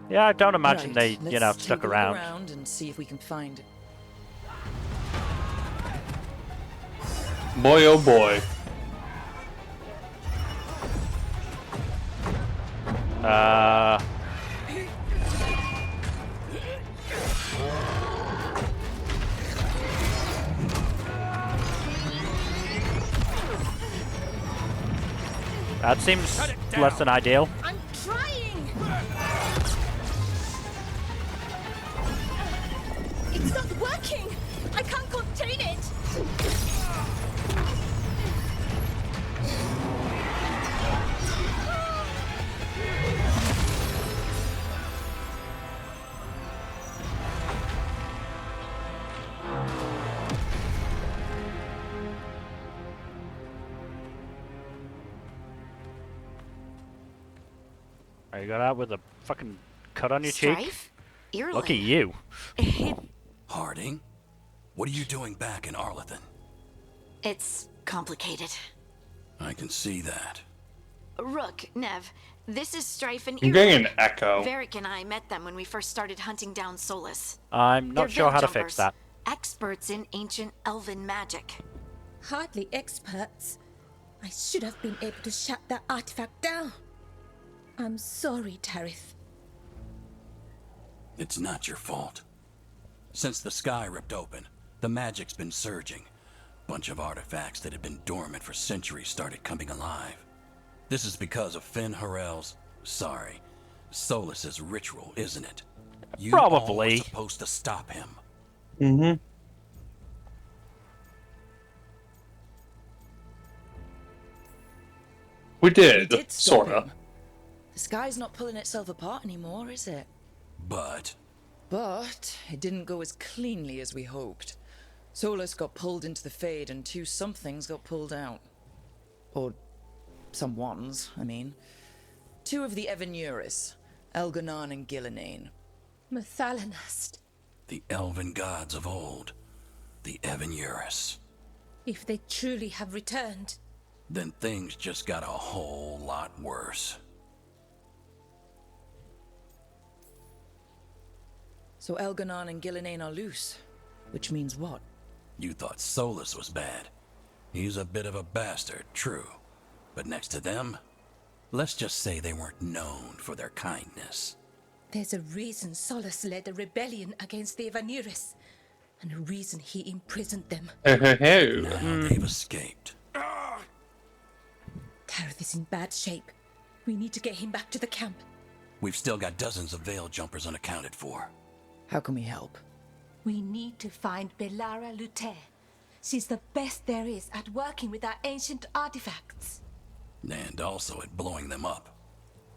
Speaker 1: Yeah, I don't imagine
Speaker 4: Right,
Speaker 1: they, you know,
Speaker 4: let's
Speaker 1: stuck
Speaker 4: take a look
Speaker 1: around.
Speaker 4: around and see if we can find it.
Speaker 2: Boy, oh boy.
Speaker 1: That seems less than ideal.
Speaker 8: I'm trying! It's not working! I can't contain it!
Speaker 1: Are you got out with a fucking cut on your cheek?
Speaker 8: Strife? Eerlin.
Speaker 1: Look at you.
Speaker 7: Harding, what are you doing back in Arlethan?
Speaker 8: It's complicated.
Speaker 7: I can see that.
Speaker 8: Rook, Nev, this is Strife and
Speaker 2: I'm getting an echo.
Speaker 8: Varric and I met them when we first started hunting down Solus.
Speaker 1: I'm not
Speaker 8: They're
Speaker 1: sure how to
Speaker 8: veil
Speaker 1: fix
Speaker 8: jumpers,
Speaker 1: that.
Speaker 8: Experts in ancient elven magic.
Speaker 6: Hardly experts. I should have been able to shut that artifact down. I'm sorry, Tarith.
Speaker 7: It's not your fault. Since the sky ripped open, the magic's been surging. Bunch of artifacts that had been dormant for centuries started coming alive. This is because of Finn Harel's, Solus's ritual, isn't it? You all were
Speaker 1: Probably.
Speaker 7: supposed to stop him.
Speaker 2: Mm-hmm. We did,
Speaker 4: stop
Speaker 2: sorta.
Speaker 4: him. The sky's not pulling itself apart anymore, is it?
Speaker 7: But
Speaker 4: But it didn't go as cleanly as we hoped. Solus got pulled into the Fade and two somethings got pulled out. Or someones, I mean. Two of the Evanuris, Elganan and Gillinane.
Speaker 6: Mathalanast.
Speaker 7: the Elven Gods of old, the Evanuris.
Speaker 6: If they truly have returned.
Speaker 7: Then things just got a whole lot worse.
Speaker 4: So Elganan and Gillinane are loose. Which means what?
Speaker 7: You thought Solus was bad. He's a bit of a bastard, true. But next to them, let's just say they weren't known for their kindness.
Speaker 6: There's a reason Solus led a rebellion against the Evanuris, and a reason he imprisoned them.
Speaker 7: Now they've escaped.
Speaker 6: Tareth is in bad shape. We need to get him back to the camp.
Speaker 7: We've still got dozens of veil jumpers unaccounted for.
Speaker 4: How can we help?
Speaker 6: We need to find Belara Luther. She's the best there is at working with our ancient artifacts.
Speaker 7: And also at blowing them up.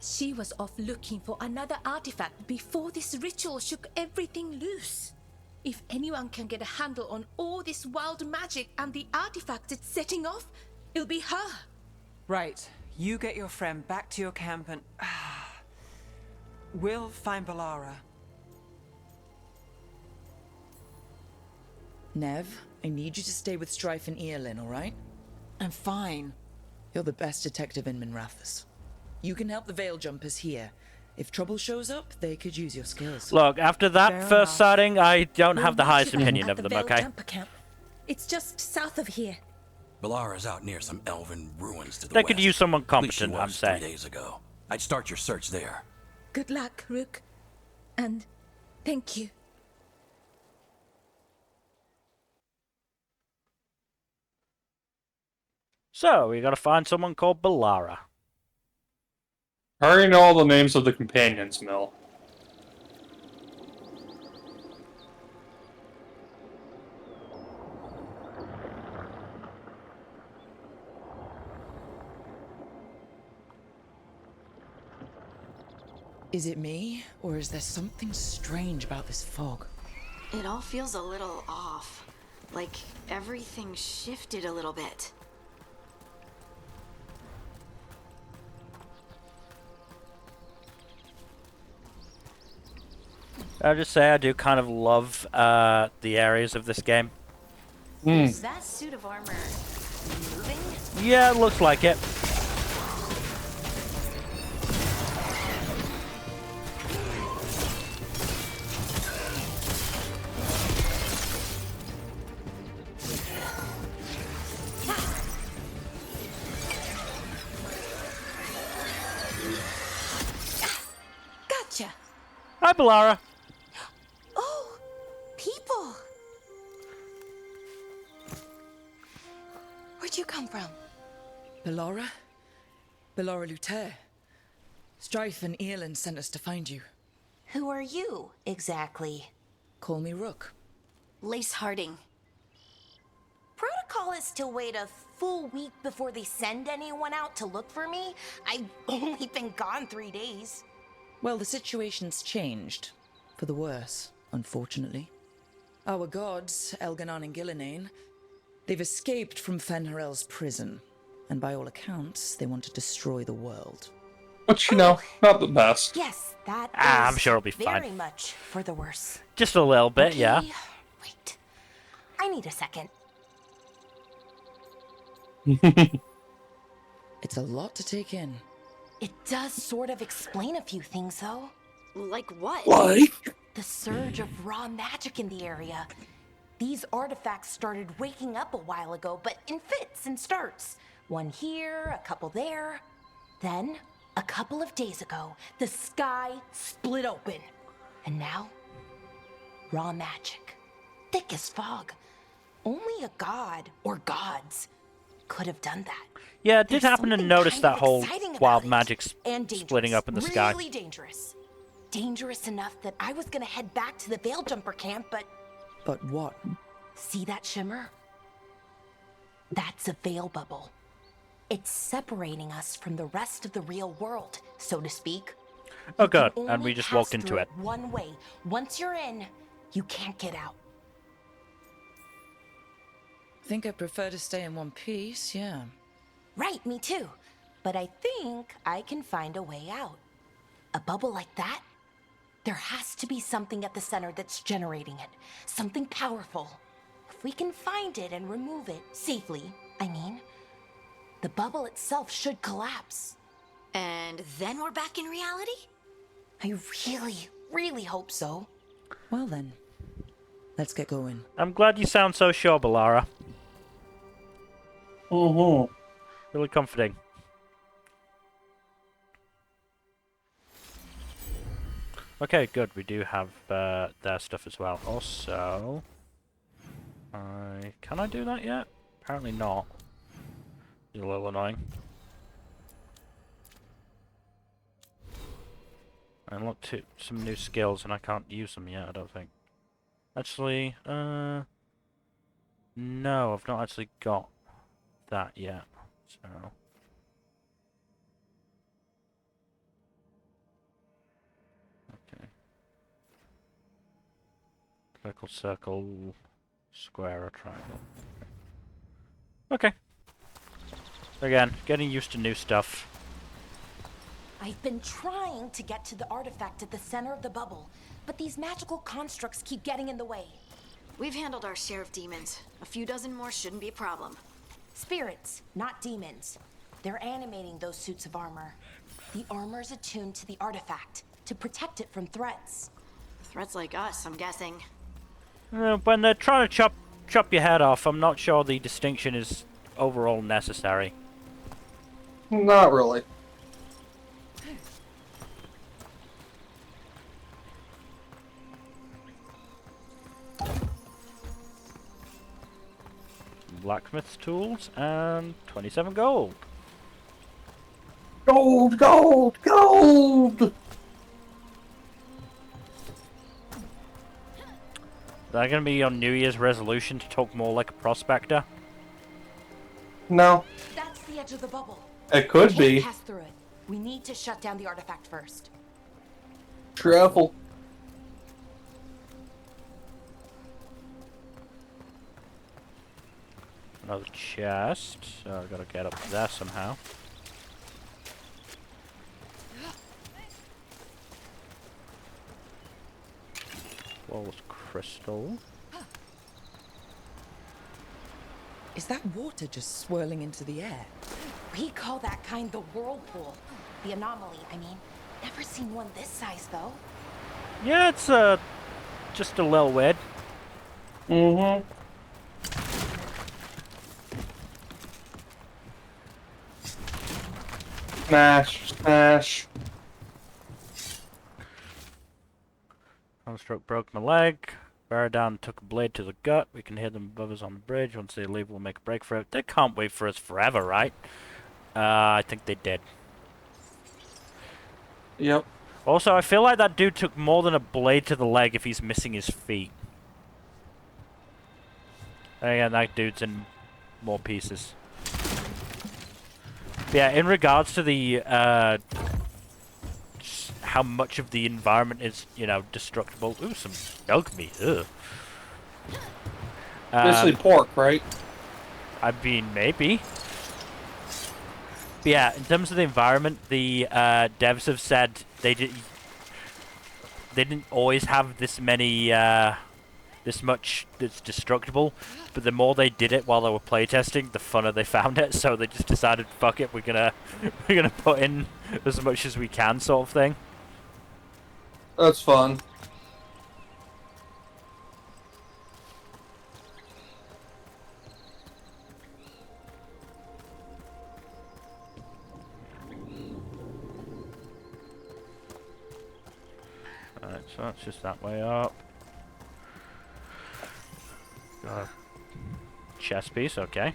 Speaker 6: She was off looking for another artifact before this ritual shook everything loose. If anyone can get a handle on all this wild magic and the artifacts it's setting off, it'll be her.
Speaker 10: Right. You get your friend back to your camp and... we'll find Belara.
Speaker 4: Nev, I need you to stay with Strife and Earlin, alright?
Speaker 10: I'm fine.
Speaker 4: You're the best detective in Minrathous. You can help the Veil Jumpers here. If trouble shows up, they could use your skills.
Speaker 1: Look, after that
Speaker 10: Fair
Speaker 1: first
Speaker 10: enough.
Speaker 1: sighting, I don't have the
Speaker 6: We'll
Speaker 1: highest
Speaker 6: meet you
Speaker 1: opinion
Speaker 6: at
Speaker 1: of
Speaker 6: the
Speaker 1: them,
Speaker 6: Veil
Speaker 1: okay?
Speaker 6: Jumper camp. It's just south of here.
Speaker 7: Belara's out near some elven ruins to the
Speaker 1: They
Speaker 7: west.
Speaker 1: could use someone
Speaker 7: At least she
Speaker 1: competent, I'm
Speaker 7: was
Speaker 1: saying.
Speaker 7: 3 days ago. I'd start your search there.
Speaker 6: Good luck, Rook. And thank you.
Speaker 1: So, we gotta find someone called Belara.
Speaker 2: I already know all the names of the companions, Mill.
Speaker 4: Is it me, or is there something strange about this fog?
Speaker 8: It all feels a little off. Like everything shifted a little bit.
Speaker 1: I'll just say I do kind of love the areas of this game.
Speaker 8: Is that suit of armor moving?
Speaker 1: Yeah, it looks like it.
Speaker 6: Gotcha.
Speaker 1: Hi, Bellara.
Speaker 6: Oh, people. Where'd you come from?
Speaker 4: Bellara? Bellara Luther. Strife and Earland sent us to find you.
Speaker 6: Who are you, exactly?
Speaker 4: Call me Rook.
Speaker 8: Lace Harding.
Speaker 6: Protocol is to wait a full week before they send anyone out to look for me. I've only been gone 3 days.
Speaker 4: Well, the situation's changed. For the worse, unfortunately. Our gods, Elganon and Gillinane, they've escaped from Fenrirel's prison. And by all accounts, they want to destroy the world.
Speaker 2: But you know, not the best.
Speaker 6: Yes, that is
Speaker 1: I'm sure it'll be fine.
Speaker 6: very much for the worse.
Speaker 1: Just a little bit,
Speaker 6: Okay,
Speaker 1: yeah.
Speaker 6: Wait. I need a second.
Speaker 4: It's a lot to take in.
Speaker 6: It does sort of explain a few things, though.
Speaker 8: Like what?
Speaker 2: Like?
Speaker 6: The surge of raw magic in the area. These artifacts started waking up a while ago, but in fits and starts. One here, a couple there. Then, a couple of days ago, the sky split open. And now, raw magic. Thick as fog. Only a god, or gods, could have done that.
Speaker 1: Yeah, I did
Speaker 6: There's
Speaker 1: happen to
Speaker 6: something
Speaker 1: notice
Speaker 6: kind
Speaker 1: that
Speaker 6: of
Speaker 1: whole
Speaker 6: exciting about
Speaker 1: wild
Speaker 6: it.
Speaker 1: magic
Speaker 6: And
Speaker 1: splitting
Speaker 6: dangerous.
Speaker 1: up in the sky.
Speaker 6: Really dangerous. Dangerous enough that I was gonna head back to the Veil Jumper camp, but
Speaker 4: But what?
Speaker 6: see that shimmer? That's a veil bubble. It's separating us from the rest of the real world, so to speak.
Speaker 1: Oh
Speaker 6: You can
Speaker 1: god, and
Speaker 6: only
Speaker 1: we just
Speaker 6: pass
Speaker 1: walked into
Speaker 6: through
Speaker 1: it.
Speaker 6: one way. Once you're in, you can't get out.
Speaker 4: Think I prefer to stay in one piece, yeah.
Speaker 6: Right, me too. But I think I can find a way out. A bubble like that? There has to be something at the center that's generating it. Something powerful. If we can find it and remove it safely, I mean, the bubble itself should collapse.
Speaker 8: And then we're back in reality?
Speaker 6: I really, really hope so.
Speaker 4: Well then, let's get going.
Speaker 1: I'm glad you sound so sure, Bellara. Really comforting. Okay, good. We do have their stuff as well. Also, can I do that yet? Apparently not. It's a little annoying. I unlocked some new skills and I can't use them yet, I don't think. Actually, no, I've not actually got that yet, so... Okay. Circle, circle, square, or triangle. Okay. Again, getting used to new stuff.
Speaker 6: I've been trying to get to the artifact at the center of the bubble, but these magical constructs keep getting in the way.
Speaker 8: We've handled our share of demons. A few dozen more shouldn't be a problem.
Speaker 6: Spirits, not demons. They're animating those suits of armor. The armor's attuned to the artifact to protect it from threats.
Speaker 8: Threats like us, I'm guessing.
Speaker 1: When they're trying to chop your head off, I'm not sure the distinction is overall necessary.
Speaker 2: Not really.
Speaker 1: Blacksmith's tools and 27 gold.
Speaker 2: Gold, gold, gold!
Speaker 1: Is that going to be your New Year's resolution to talk more like a prospector?
Speaker 2: No.
Speaker 6: That's the edge of the bubble.
Speaker 2: It could
Speaker 6: We
Speaker 2: be.
Speaker 6: can't pass through it. We need to shut down the artifact first.
Speaker 2: Travel.
Speaker 1: Another chest. So I've got to get up there somehow. Flawless crystal.
Speaker 4: Is that water just swirling into the air?
Speaker 6: We call that kind the whirlpool. The anomaly, I mean. Never seen one this size, though.
Speaker 1: Yeah, it's just a little weird.
Speaker 2: Mm-hmm. Smash, smash.
Speaker 1: Sunstroke broke my leg. Baradown took a blade to the gut. We can hear them above us on the bridge. Once they leave, we'll make a break for it. They can't wait for us forever, right? I think they did.
Speaker 2: Yep.
Speaker 1: Also, I feel like that dude took more than a blade to the leg if he's missing his feet. Again, that dude's in more pieces. Yeah, in regards to the how much of the environment is, you know, destructible. Ooh, some dog meat. Ugh.
Speaker 2: Mostly pork, right?
Speaker 1: I mean, maybe. But yeah, in terms of the environment, the devs have said they didn't always have this many, this much that's destructible, but the more they did it while they were playtesting, the funner they found it. So they just decided, fuck it, we're gonna put in as much as we can, sort of thing.
Speaker 2: That's fun.
Speaker 1: Alright, so that's just that way up. Got a chest piece, okay.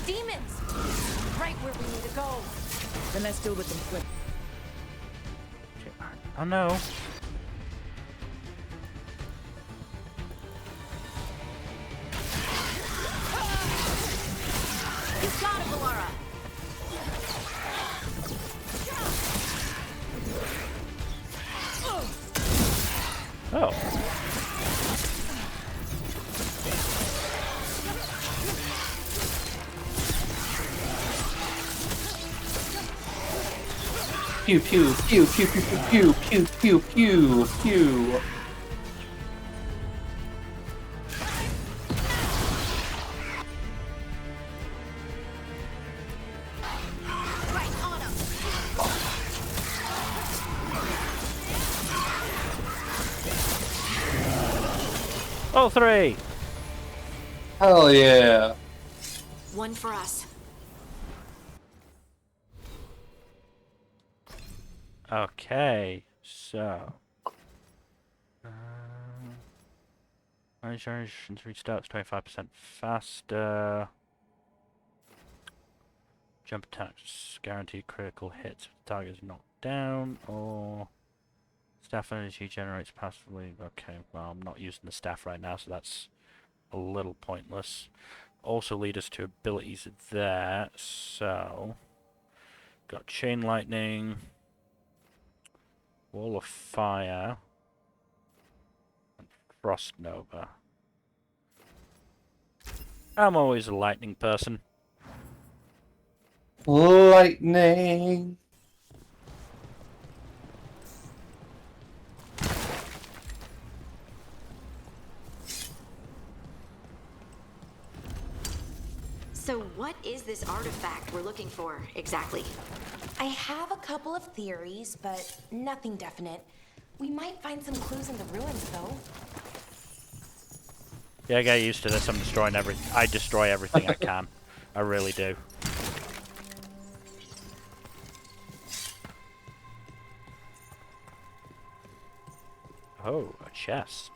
Speaker 6: Demons! Right where we need to go.
Speaker 4: Then let's deal with them quick.
Speaker 1: Oh no.
Speaker 6: You got it, Valora!
Speaker 1: Oh.
Speaker 2: Pew pew pew pew pew pew pew pew pew pew.
Speaker 1: Oh, three.
Speaker 2: Hell yeah.
Speaker 8: One for us.
Speaker 1: Okay, so. Insurance restarts 25% faster. Jump attacks guarantee critical hits if the target is knocked down, or staff energy generates passively. Okay, well, I'm not using the staff right now, so that's a little pointless. Also lead us to abilities there, so got chain lightning, wall of fire, and frost nova. I'm always a lightning person.
Speaker 2: Lightning.
Speaker 8: So what is this artifact we're looking for, exactly?
Speaker 6: I have a couple of theories, but nothing definite. We might find some clues in the ruins, though.
Speaker 1: Yeah, I get used to this. I'm destroying I destroy everything I can. I really do. Oh, a chest.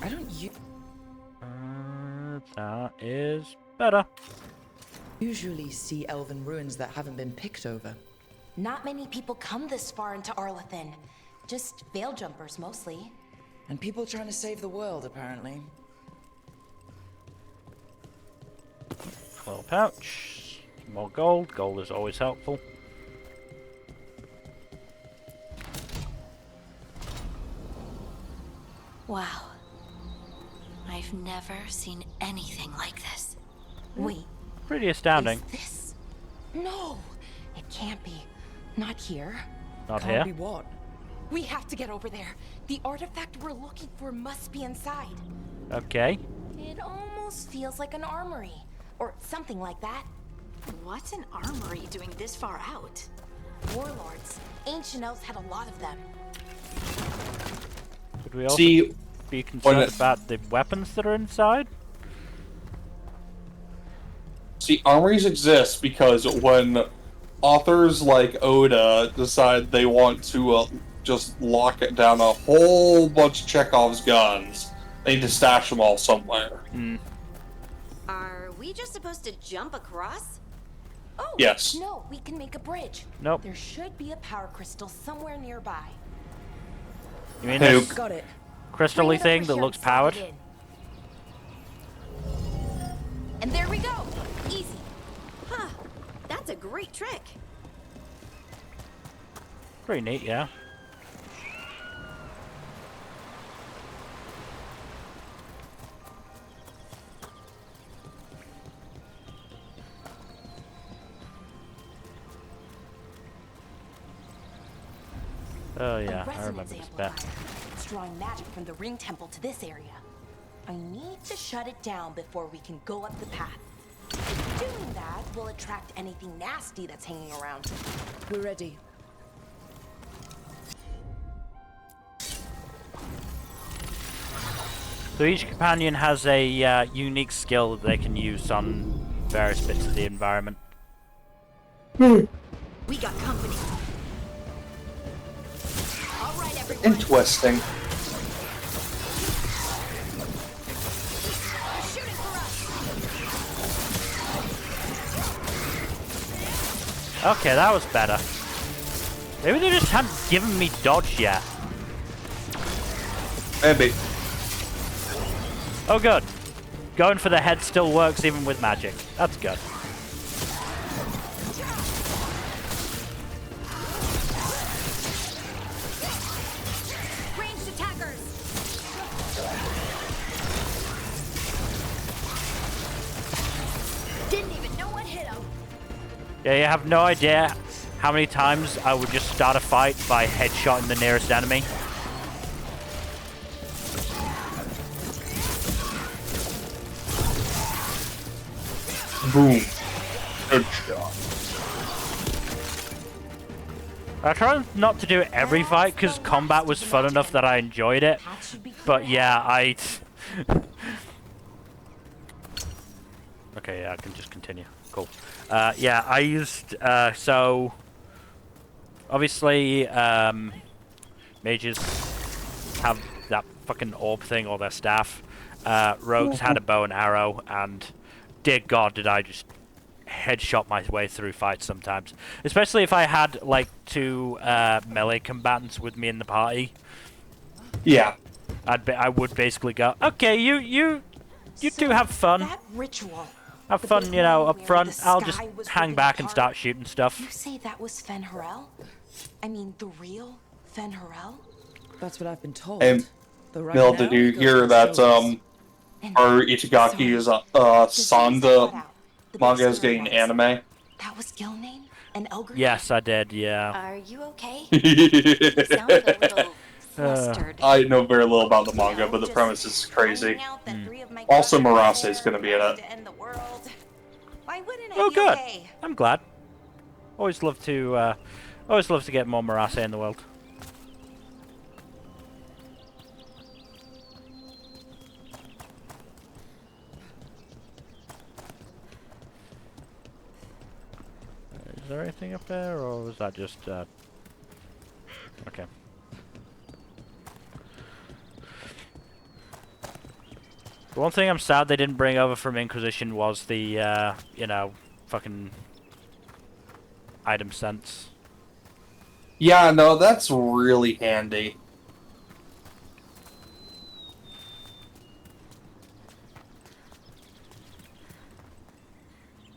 Speaker 4: I don't
Speaker 1: That is better.
Speaker 4: usually see elven ruins that haven't been picked over.
Speaker 6: Not many people come this far into Arlathan. Just veil jumpers, mostly.
Speaker 4: And people trying to save the world, apparently.
Speaker 1: Little pouch. More gold. Gold is always helpful.
Speaker 8: Wow. I've never seen anything like this.
Speaker 6: Wait.
Speaker 1: Pretty astounding.
Speaker 6: Is this? No, it can't be. Not here.
Speaker 1: Not
Speaker 4: Can't
Speaker 1: here.
Speaker 4: be what?
Speaker 6: We have to get over there. The artifact we're looking for must be inside.
Speaker 1: Okay.
Speaker 6: It almost feels like an armory. Or something like that.
Speaker 8: What's an armory doing this far out?
Speaker 6: Warlords. Ancient elves had a lot of them.
Speaker 1: Could we also
Speaker 2: See,
Speaker 1: be concerned about the weapons that are inside?
Speaker 2: See, armories exist because when authors like Oda decide they want to just lock it down a whole bunch of Chekhov's guns, they need to stash them all somewhere.
Speaker 8: Are we just supposed to jump across?
Speaker 6: Oh,
Speaker 2: Yes.
Speaker 6: no, we can make a bridge.
Speaker 1: Nope.
Speaker 6: There should be a power crystal somewhere nearby.
Speaker 1: You mean
Speaker 2: Hey,
Speaker 1: this
Speaker 4: Got it.
Speaker 1: crystal-y
Speaker 6: Bring it
Speaker 1: thing
Speaker 6: over
Speaker 1: that
Speaker 6: here
Speaker 1: looks
Speaker 6: and slide
Speaker 1: powered?
Speaker 6: it in. And there we go. Easy.
Speaker 8: Huh. That's a great trick.
Speaker 1: Pretty neat, yeah. Oh yeah, I remember
Speaker 6: resonance
Speaker 1: this bit.
Speaker 6: amplifier. It's drawing magic from the ring temple to this area. I need to shut it down before we can go up the path. Doing that will attract anything nasty that's hanging around.
Speaker 4: We're ready.
Speaker 1: So each companion has a unique skill that they can use on various bits of the environment.
Speaker 8: We got company. All right, everyone.
Speaker 2: Interesting.
Speaker 8: They're shooting for us.
Speaker 1: Okay, that was better. Maybe they just hadn't given me dodge yet.
Speaker 2: Maybe.
Speaker 1: Oh good. Going for the head still works even with magic. That's good.
Speaker 8: Ranged attackers. Didn't even know what hit him.
Speaker 1: Yeah, you have no idea how many times I would just start a fight by headshotting the nearest enemy.
Speaker 2: Boom. Good shot.
Speaker 1: I try not to do it every fight because combat was fun enough that I enjoyed it. But yeah, okay, yeah, I can just continue. Cool. Yeah, I used so obviously mages have that fucking orb thing or their staff. Rogues had a bow and arrow, and dear God, did I just headshot my way through fights sometimes. Especially if I had like two melee combatants with me in the party.
Speaker 2: Yeah.
Speaker 1: I would basically go, okay, you two have fun.
Speaker 6: That ritual.
Speaker 1: Have
Speaker 6: the
Speaker 1: fun,
Speaker 6: big
Speaker 1: you know,
Speaker 6: one
Speaker 1: up
Speaker 6: where
Speaker 1: front.
Speaker 6: the
Speaker 1: I'll just
Speaker 6: sky was
Speaker 1: hang
Speaker 6: ripping
Speaker 1: back and
Speaker 6: apart.
Speaker 1: start shooting stuff.
Speaker 6: You say that was Fen'Harel? I mean, the real Fen'Harel?
Speaker 4: That's what I've been told.
Speaker 2: Hey,
Speaker 4: Though right
Speaker 2: Mil,
Speaker 4: now,
Speaker 2: did you
Speaker 4: it
Speaker 2: hear
Speaker 4: goes
Speaker 2: that
Speaker 4: shoulders.
Speaker 2: our Ichigaki's Sanda manga is getting anime?
Speaker 6: That was Gilnane? An Elgar?
Speaker 1: Yes, I did, yeah.
Speaker 8: Are you okay? You sounded a little flustered.
Speaker 2: I know very little about the manga, but the premise is crazy. Also, Marase is going to be in it.
Speaker 8: Why wouldn't I
Speaker 1: Oh,
Speaker 8: be
Speaker 1: good.
Speaker 8: okay?
Speaker 1: I'm glad. Always love to get more Marase in the world. Is there anything up there, or was that just okay? The one thing I'm sad they didn't bring over from Inquisition was the you know, fucking item sense.
Speaker 2: Yeah, no, that's really handy.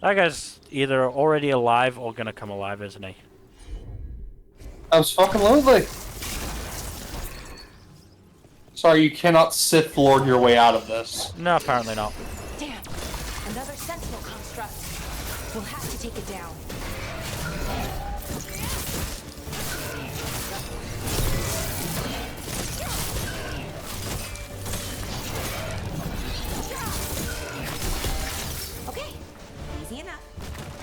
Speaker 1: That guy's either already alive or gonna come alive, isn't he?
Speaker 2: Absolutely. Sorry, you cannot Sith Lord your way out of this.
Speaker 1: No, apparently not.
Speaker 13: Damn! Another sentinel construct. We'll have to take it down. Okay, easy enough.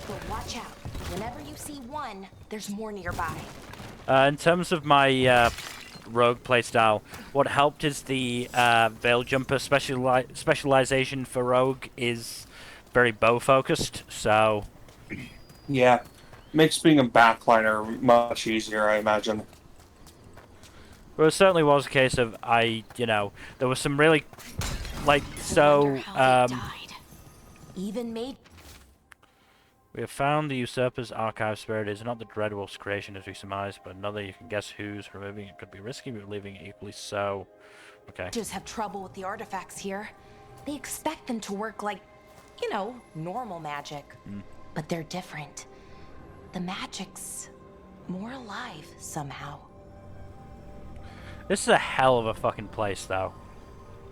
Speaker 13: But watch out. Whenever you see one, there's more nearby.
Speaker 1: In terms of my rogue playstyle, what helped is the Veil Jumper specialization for rogue is very bow focused, so...
Speaker 2: Yeah. Makes being a backliner much easier, I imagine.
Speaker 1: Well, it certainly was a case of, there was some really,
Speaker 13: Even made.
Speaker 1: We have found the Usurper's archive spirit. It is not the Dreadwolf's creation as we surmise, but another you can guess whose. Removing it could be risky, but leaving it equally so. Okay.
Speaker 13: Just have trouble with the artifacts here. They expect them to work like, normal magic. But they're different. The magic's more alive somehow.
Speaker 1: This is a hell of a fucking place, though.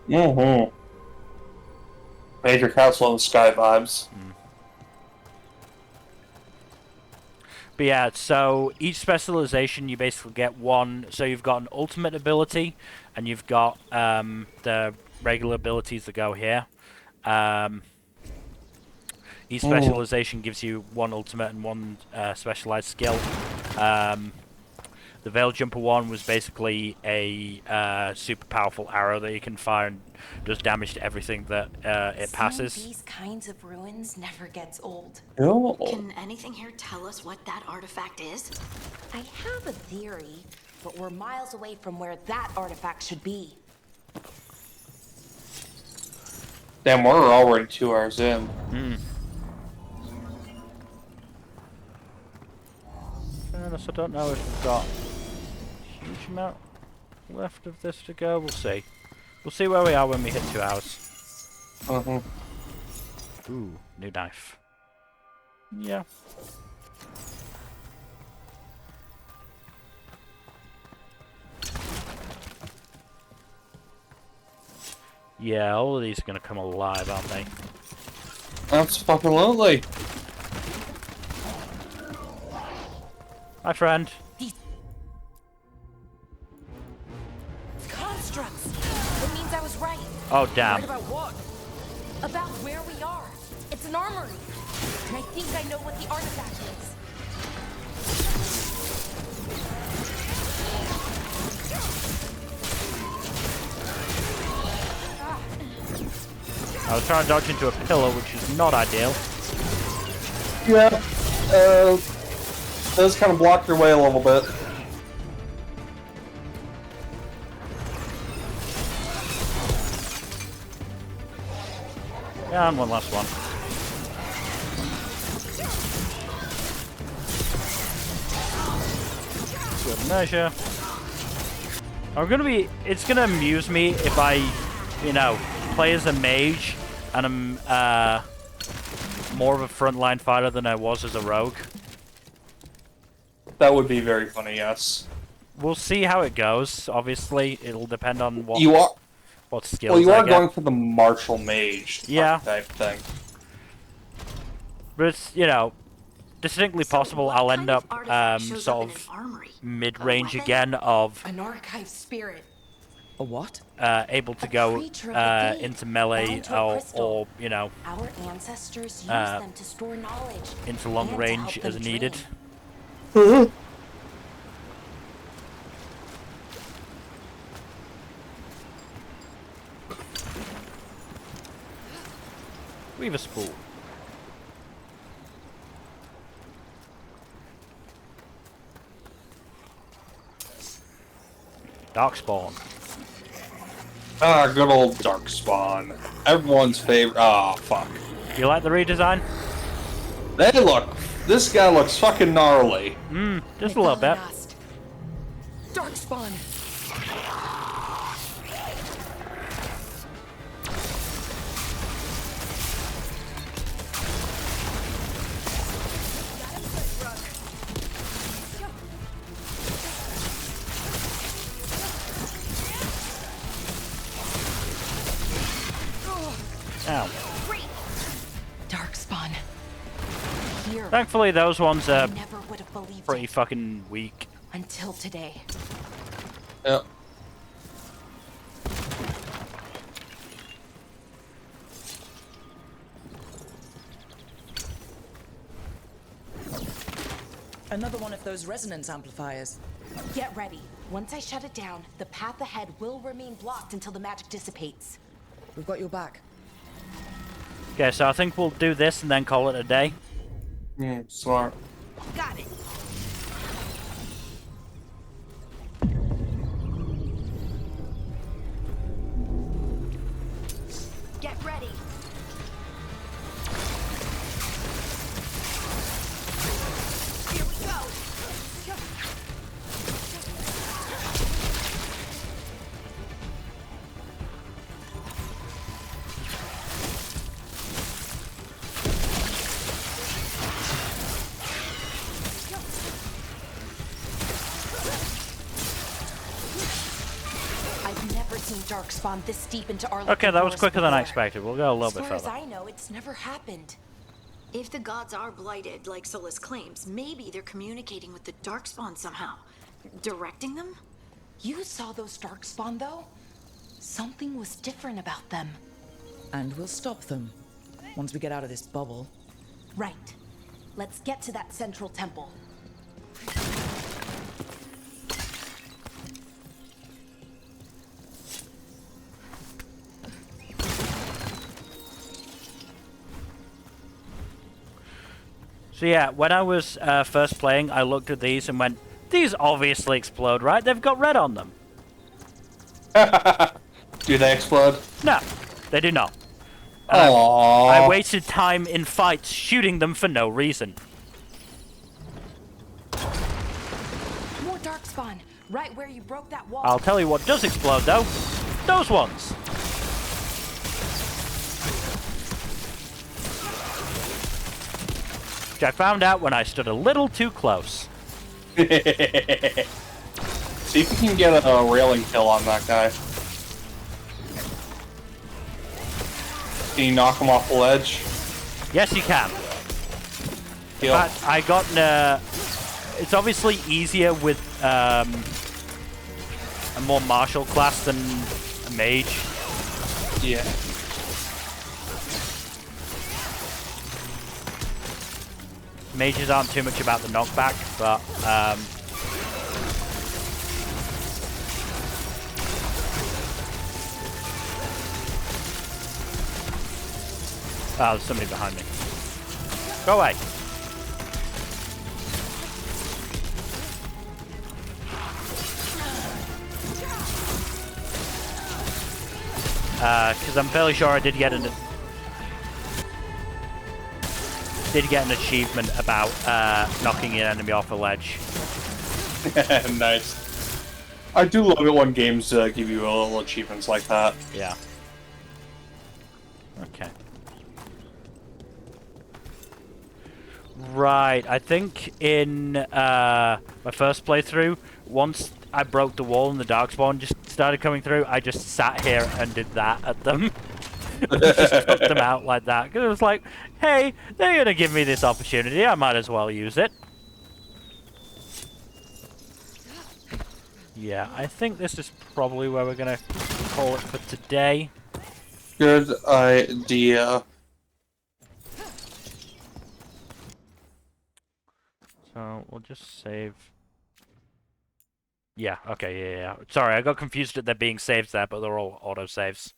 Speaker 2: Mm-hmm. Major Castle in the Sky vibes.
Speaker 1: But yeah, so each specialization you basically get one. So you've got an ultimate ability, and you've got the regular abilities that go here. Each specialization gives you one ultimate and one specialized skill. The Veil Jumper one was basically a super powerful arrow that you can fire and does damage to everything that it passes.
Speaker 13: These kinds of ruins never gets old.
Speaker 2: Oh.
Speaker 8: Can anything here tell us what that artifact is?
Speaker 13: I have a theory, but we're miles away from where that artifact should be.
Speaker 2: Damn, we're already 2 hours in.
Speaker 1: Fairness, I don't know if we've got a huge amount left of this to go. We'll see. We'll see where we are when we hit 2 hours. Ooh, new knife. Yeah. Yeah, all of these are going to come alive, aren't they?
Speaker 2: Absolutely.
Speaker 1: Hi, friend.
Speaker 13: Constructs! It means I was right.
Speaker 1: Oh, damn.
Speaker 13: Right about what? About where we are. It's an armory. And I think I know what the artifact is.
Speaker 1: I was trying to dodge into a pillar, which is not ideal.
Speaker 2: Yeah. Does kind of block your way a little bit.
Speaker 1: Yeah, and one last one. Good measure. It's gonna amuse me if I, play as a mage and I'm more of a frontline fighter than I was as a rogue.
Speaker 2: That would be very funny, yes.
Speaker 1: We'll see how it goes. Obviously, it'll depend on what skills.
Speaker 2: Well, you
Speaker 1: I
Speaker 2: are
Speaker 1: get.
Speaker 2: going for the martial mage type thing.
Speaker 1: But it's, distinctly possible I'll end up sort of mid-range again of
Speaker 13: an archive spirit.
Speaker 4: A what?
Speaker 1: Able to go into melee or
Speaker 13: Our ancestors used them to store knowledge
Speaker 1: into long
Speaker 13: and
Speaker 1: range
Speaker 13: to help
Speaker 1: as
Speaker 13: them
Speaker 1: needed.
Speaker 13: dream.
Speaker 1: Weave a spool. Darkspawn.
Speaker 2: Ah, good old Darkspawn. Everyone's favorite. Ah, fuck.
Speaker 1: You like the redesign?
Speaker 2: Hey, look. This guy looks fucking gnarly.
Speaker 1: Just a little bit.
Speaker 13: Darkspawn.
Speaker 1: Ow.
Speaker 13: Darkspawn. Here.
Speaker 1: Thankfully, those ones are
Speaker 13: never would have believed
Speaker 1: pretty
Speaker 13: it.
Speaker 1: fucking weak.
Speaker 13: Until today.
Speaker 2: Yep.
Speaker 4: Another one of those resonance amplifiers.
Speaker 13: Get ready. Once I shut it down, the path ahead will remain blocked until the magic dissipates.
Speaker 4: We've got your back.
Speaker 1: Okay, so I think we'll do this and then call it a day.
Speaker 2: Smart.
Speaker 13: Got it. Get ready. Here we go. I've never seen Darkspawn this deep into our
Speaker 1: Okay, that was quicker than I expected. We'll go a little bit
Speaker 13: As far
Speaker 1: further.
Speaker 13: as I know, it's never happened.
Speaker 8: If the gods are blighted, like Solus claims, maybe they're communicating with the Darkspawn somehow. Directing them?
Speaker 13: You saw those Darkspawn, though? Something was different about them.
Speaker 4: And we'll stop them. Once we get out of this bubble.
Speaker 13: Right. Let's get to that central temple.
Speaker 1: So yeah, when I was first playing, I looked at these and went, these obviously explode, right? They've got red on them.
Speaker 2: Do they explode?
Speaker 1: No, they do not.
Speaker 2: Aww.
Speaker 1: I wasted time in fights shooting them for no reason.
Speaker 13: More Darkspawn, right where you broke that wall.
Speaker 1: I'll tell you what does explode though. Those ones. Which I found out when I stood a little too close.
Speaker 2: See if you can get a railing kill on that guy. Can you knock him off the ledge?
Speaker 1: Yes, you can.
Speaker 2: Kill.
Speaker 1: But I got it's obviously easier with a more martial class than a mage.
Speaker 2: Yeah.
Speaker 1: Mages aren't too much about the knockback, but oh, there's somebody behind me. Go away. Because I'm fairly sure I did get an achievement about knocking an enemy off a ledge.
Speaker 2: Nice. I do love it when games give you little achievements like that.
Speaker 1: Yeah. Okay. Right, I think in my first playthrough, once I broke the wall and the Darkspawn just started coming through, I just sat here and did that at them. Just took them out like that. Because it was like, hey, they're going to give me this opportunity, I might as well use it. Yeah, I think this is probably where we're going to call it for today.
Speaker 2: Good idea.
Speaker 1: So, we'll just save. Yeah, okay, yeah. Sorry, I got confused at there being saves there, but they're all auto-saves.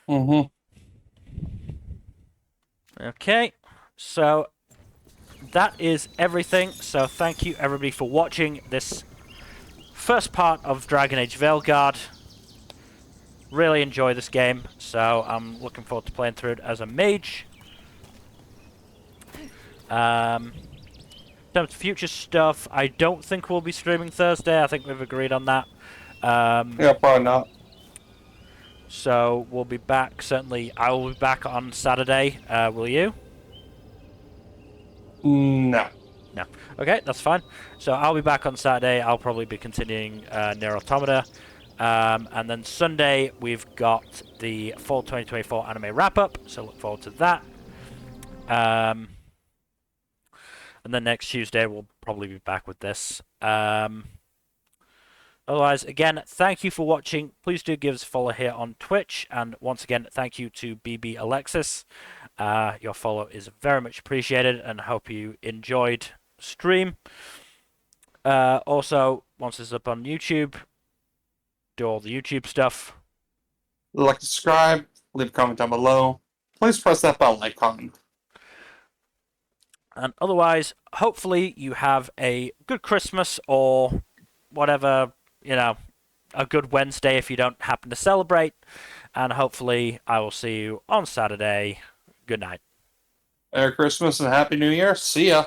Speaker 2: Mm-hmm.
Speaker 1: Okay, so that is everything. So thank you everybody for watching this first part of Dragon Age Veilguard. Really enjoy this game, so I'm looking forward to playing through it as a mage. In terms of future stuff, I don't think we'll be streaming Thursday. I think we've agreed on that.
Speaker 2: Yeah, probably not.
Speaker 1: So we'll be back, certainly I will be back on Saturday, will you?
Speaker 2: No.
Speaker 1: No. Okay, that's fine. So I'll be back on Saturday, I'll probably be continuing Nier Automata. And then Sunday, we've got the fall 2024 anime wrap-up, so look forward to that. And then next Tuesday, we'll probably be back with this. Otherwise, again, thank you for watching. Please do give us a follow here on Twitch. And once again, thank you to BB Alexis. Your follow is very much appreciated, and hope you enjoyed the stream. Also, once it's up on YouTube, do all the YouTube stuff.
Speaker 2: Like, subscribe, leave a comment down below. Please press that bell icon.
Speaker 1: And otherwise, hopefully you have a good Christmas or whatever, you know, a good Wednesday if you don't happen to celebrate. And hopefully I will see you on Saturday. Good night.
Speaker 2: Merry Christmas and Happy New Year. See ya.